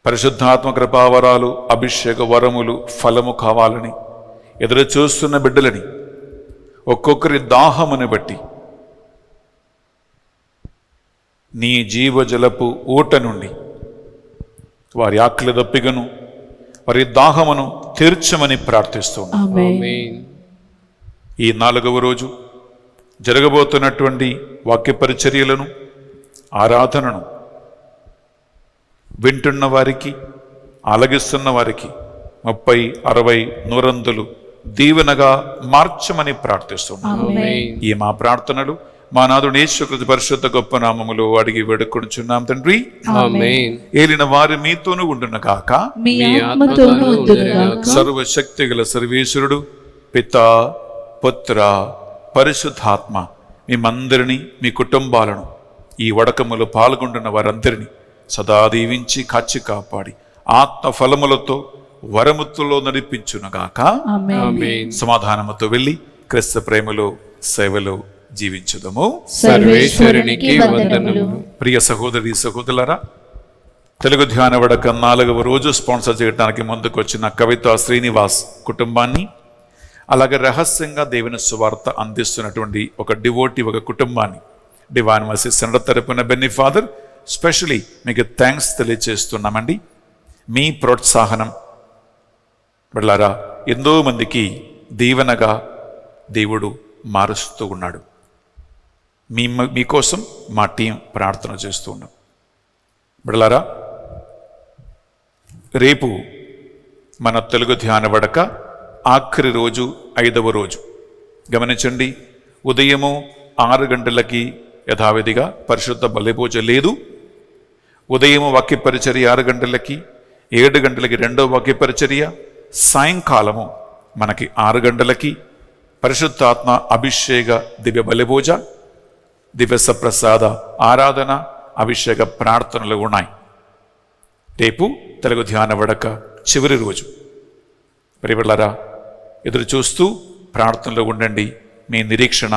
పరిశుద్ధాత్మ కృపావరాలు, అభిషేక వరములు, ఫలము కావాలని ఎదురు చూస్తున్న బిడ్డలని ఒక్కొక్కరి దాహమును బట్టి నీ జీవజలపు ఊట నుండి వారి ఆకలి దప్పికను, వారి దాహమును తీర్చమని ప్రార్థిస్తున్నాను. ఆమేన్. ఈ 4వ రోజు జరగబోతున్నటువంటి వాక్య పరిచర్యలను, ఆరాధనను వింటున్న వారికి, ఆలగిస్తున్న వారికి 30, 60, 100 దీవెనగా మార్చమని ప్రార్థిస్తున్నాను. ఆమేన్. ఈ మా ప్రార్థనలు మా నాథుడు యేసుక్రీస్తు పరిశుద్ధ గొప్ప నామములో అడిగి వేడుకొనుచున్నాం తండ్రి. ఆమేన్. ఏలిన వారి మీతోనూ ఉండును గాక. మీ ఆత్మతోనూ ఉండునుగాక. సర్వశక్తిగల సర్వేశ్వరుడు పితా, పుత్ర, పరిశుద్ధాత్మ మేమందరినీ, మీ కుటుంబాలను, ఈ వడకములో పాల్గొంటున్న వారందరినీ సదా దీవించి కాచి కాపాడి ఆత్మ ఫలములతో, వరముతో నడిపించునుగాక. ఆమేన్. సమాధానముతో వెళ్ళి క్రీస్తు ప్రేమలో, సేవలో జీవించుదము. సర్వేశ్వరునికి వందనములు. ప్రియ సహోదరి సహోదరులారా, తెలుగు ధ్యాన వడక 4వ రోజు స్పాన్సర్ చేయడానికి ముందుకు వచ్చిన కవిత శ్రీనివాస్ కుటుంబాన్ని, అలాగే రహస్యంగా దేవుని సువార్త అందిస్తున్నటువంటి ఒక డివోటీ, ఒక కుటుంబాన్ని డివైన్ మర్సీ సెంటర్ తరపున బెన్నీ ఫాదర్ స్పెషలీ మీకు థ్యాంక్స్ తెలియజేస్తున్నామండి. మీ ప్రోత్సాహనం వెళ్ళారా ఎంతో మందికి దీవెనగా దేవుడు మారుస్తూ ఉన్నాడు. మీకోసం మా టీం ప్రార్థన చేస్తూ ఉన్నాం. బిడ్డలారా, రేపు మన తెలుగు ధ్యాన వడక ఆఖరి రోజు, 5వ రోజు. గమనించండి, ఉదయము 6 గంటలకి యథావిధిగా పరిశుద్ధ బలిపూజ లేదు. ఉదయము వాక్య పరిచర్య 6 గంటలకి, 7 గంటలకి రెండవ వాక్య పరిచర్య, సాయంకాలము మనకి 6 గంటలకి పరిశుద్ధాత్మ అభిషేక దివ్య బలిపూజ, దివ్య సప్రసాద ఆరాధన, అభిషేక ప్రార్థనలు ఉన్నాయి. రేపు తెలుగు ధ్యాన వడక చివరి రోజు. ప్రియబిడ్డలారా, ఎదురు చూస్తూ ప్రార్థనలో ఉండండి. మీ నిరీక్షణ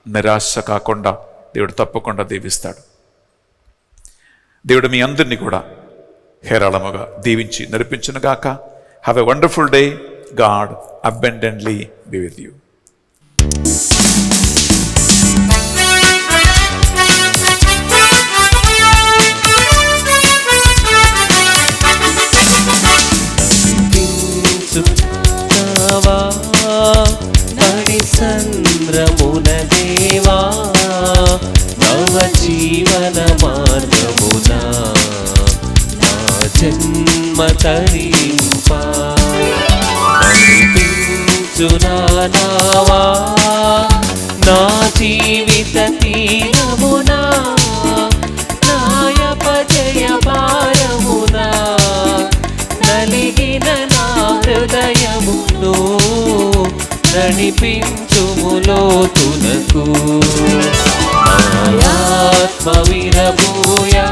నిరాశ కాకుండా దేవుడు తప్పకుండా దీవిస్తాడు. దేవుడు మీ అందరినీ కూడా హేరాళముగా దీవించి నడిపించునుగాక. Have a wonderful day. God abundantly be with you. సంద్రమున దేవా, నవ జీవన మార్గమున నా జన్మ తరింపా, నడిపించునావా నా జీవిత తీరమున, నాయపజయ భారమున నలిగిన నా హృదయమును నడిపించుములోతునకు. ఆత్మ విరబోయా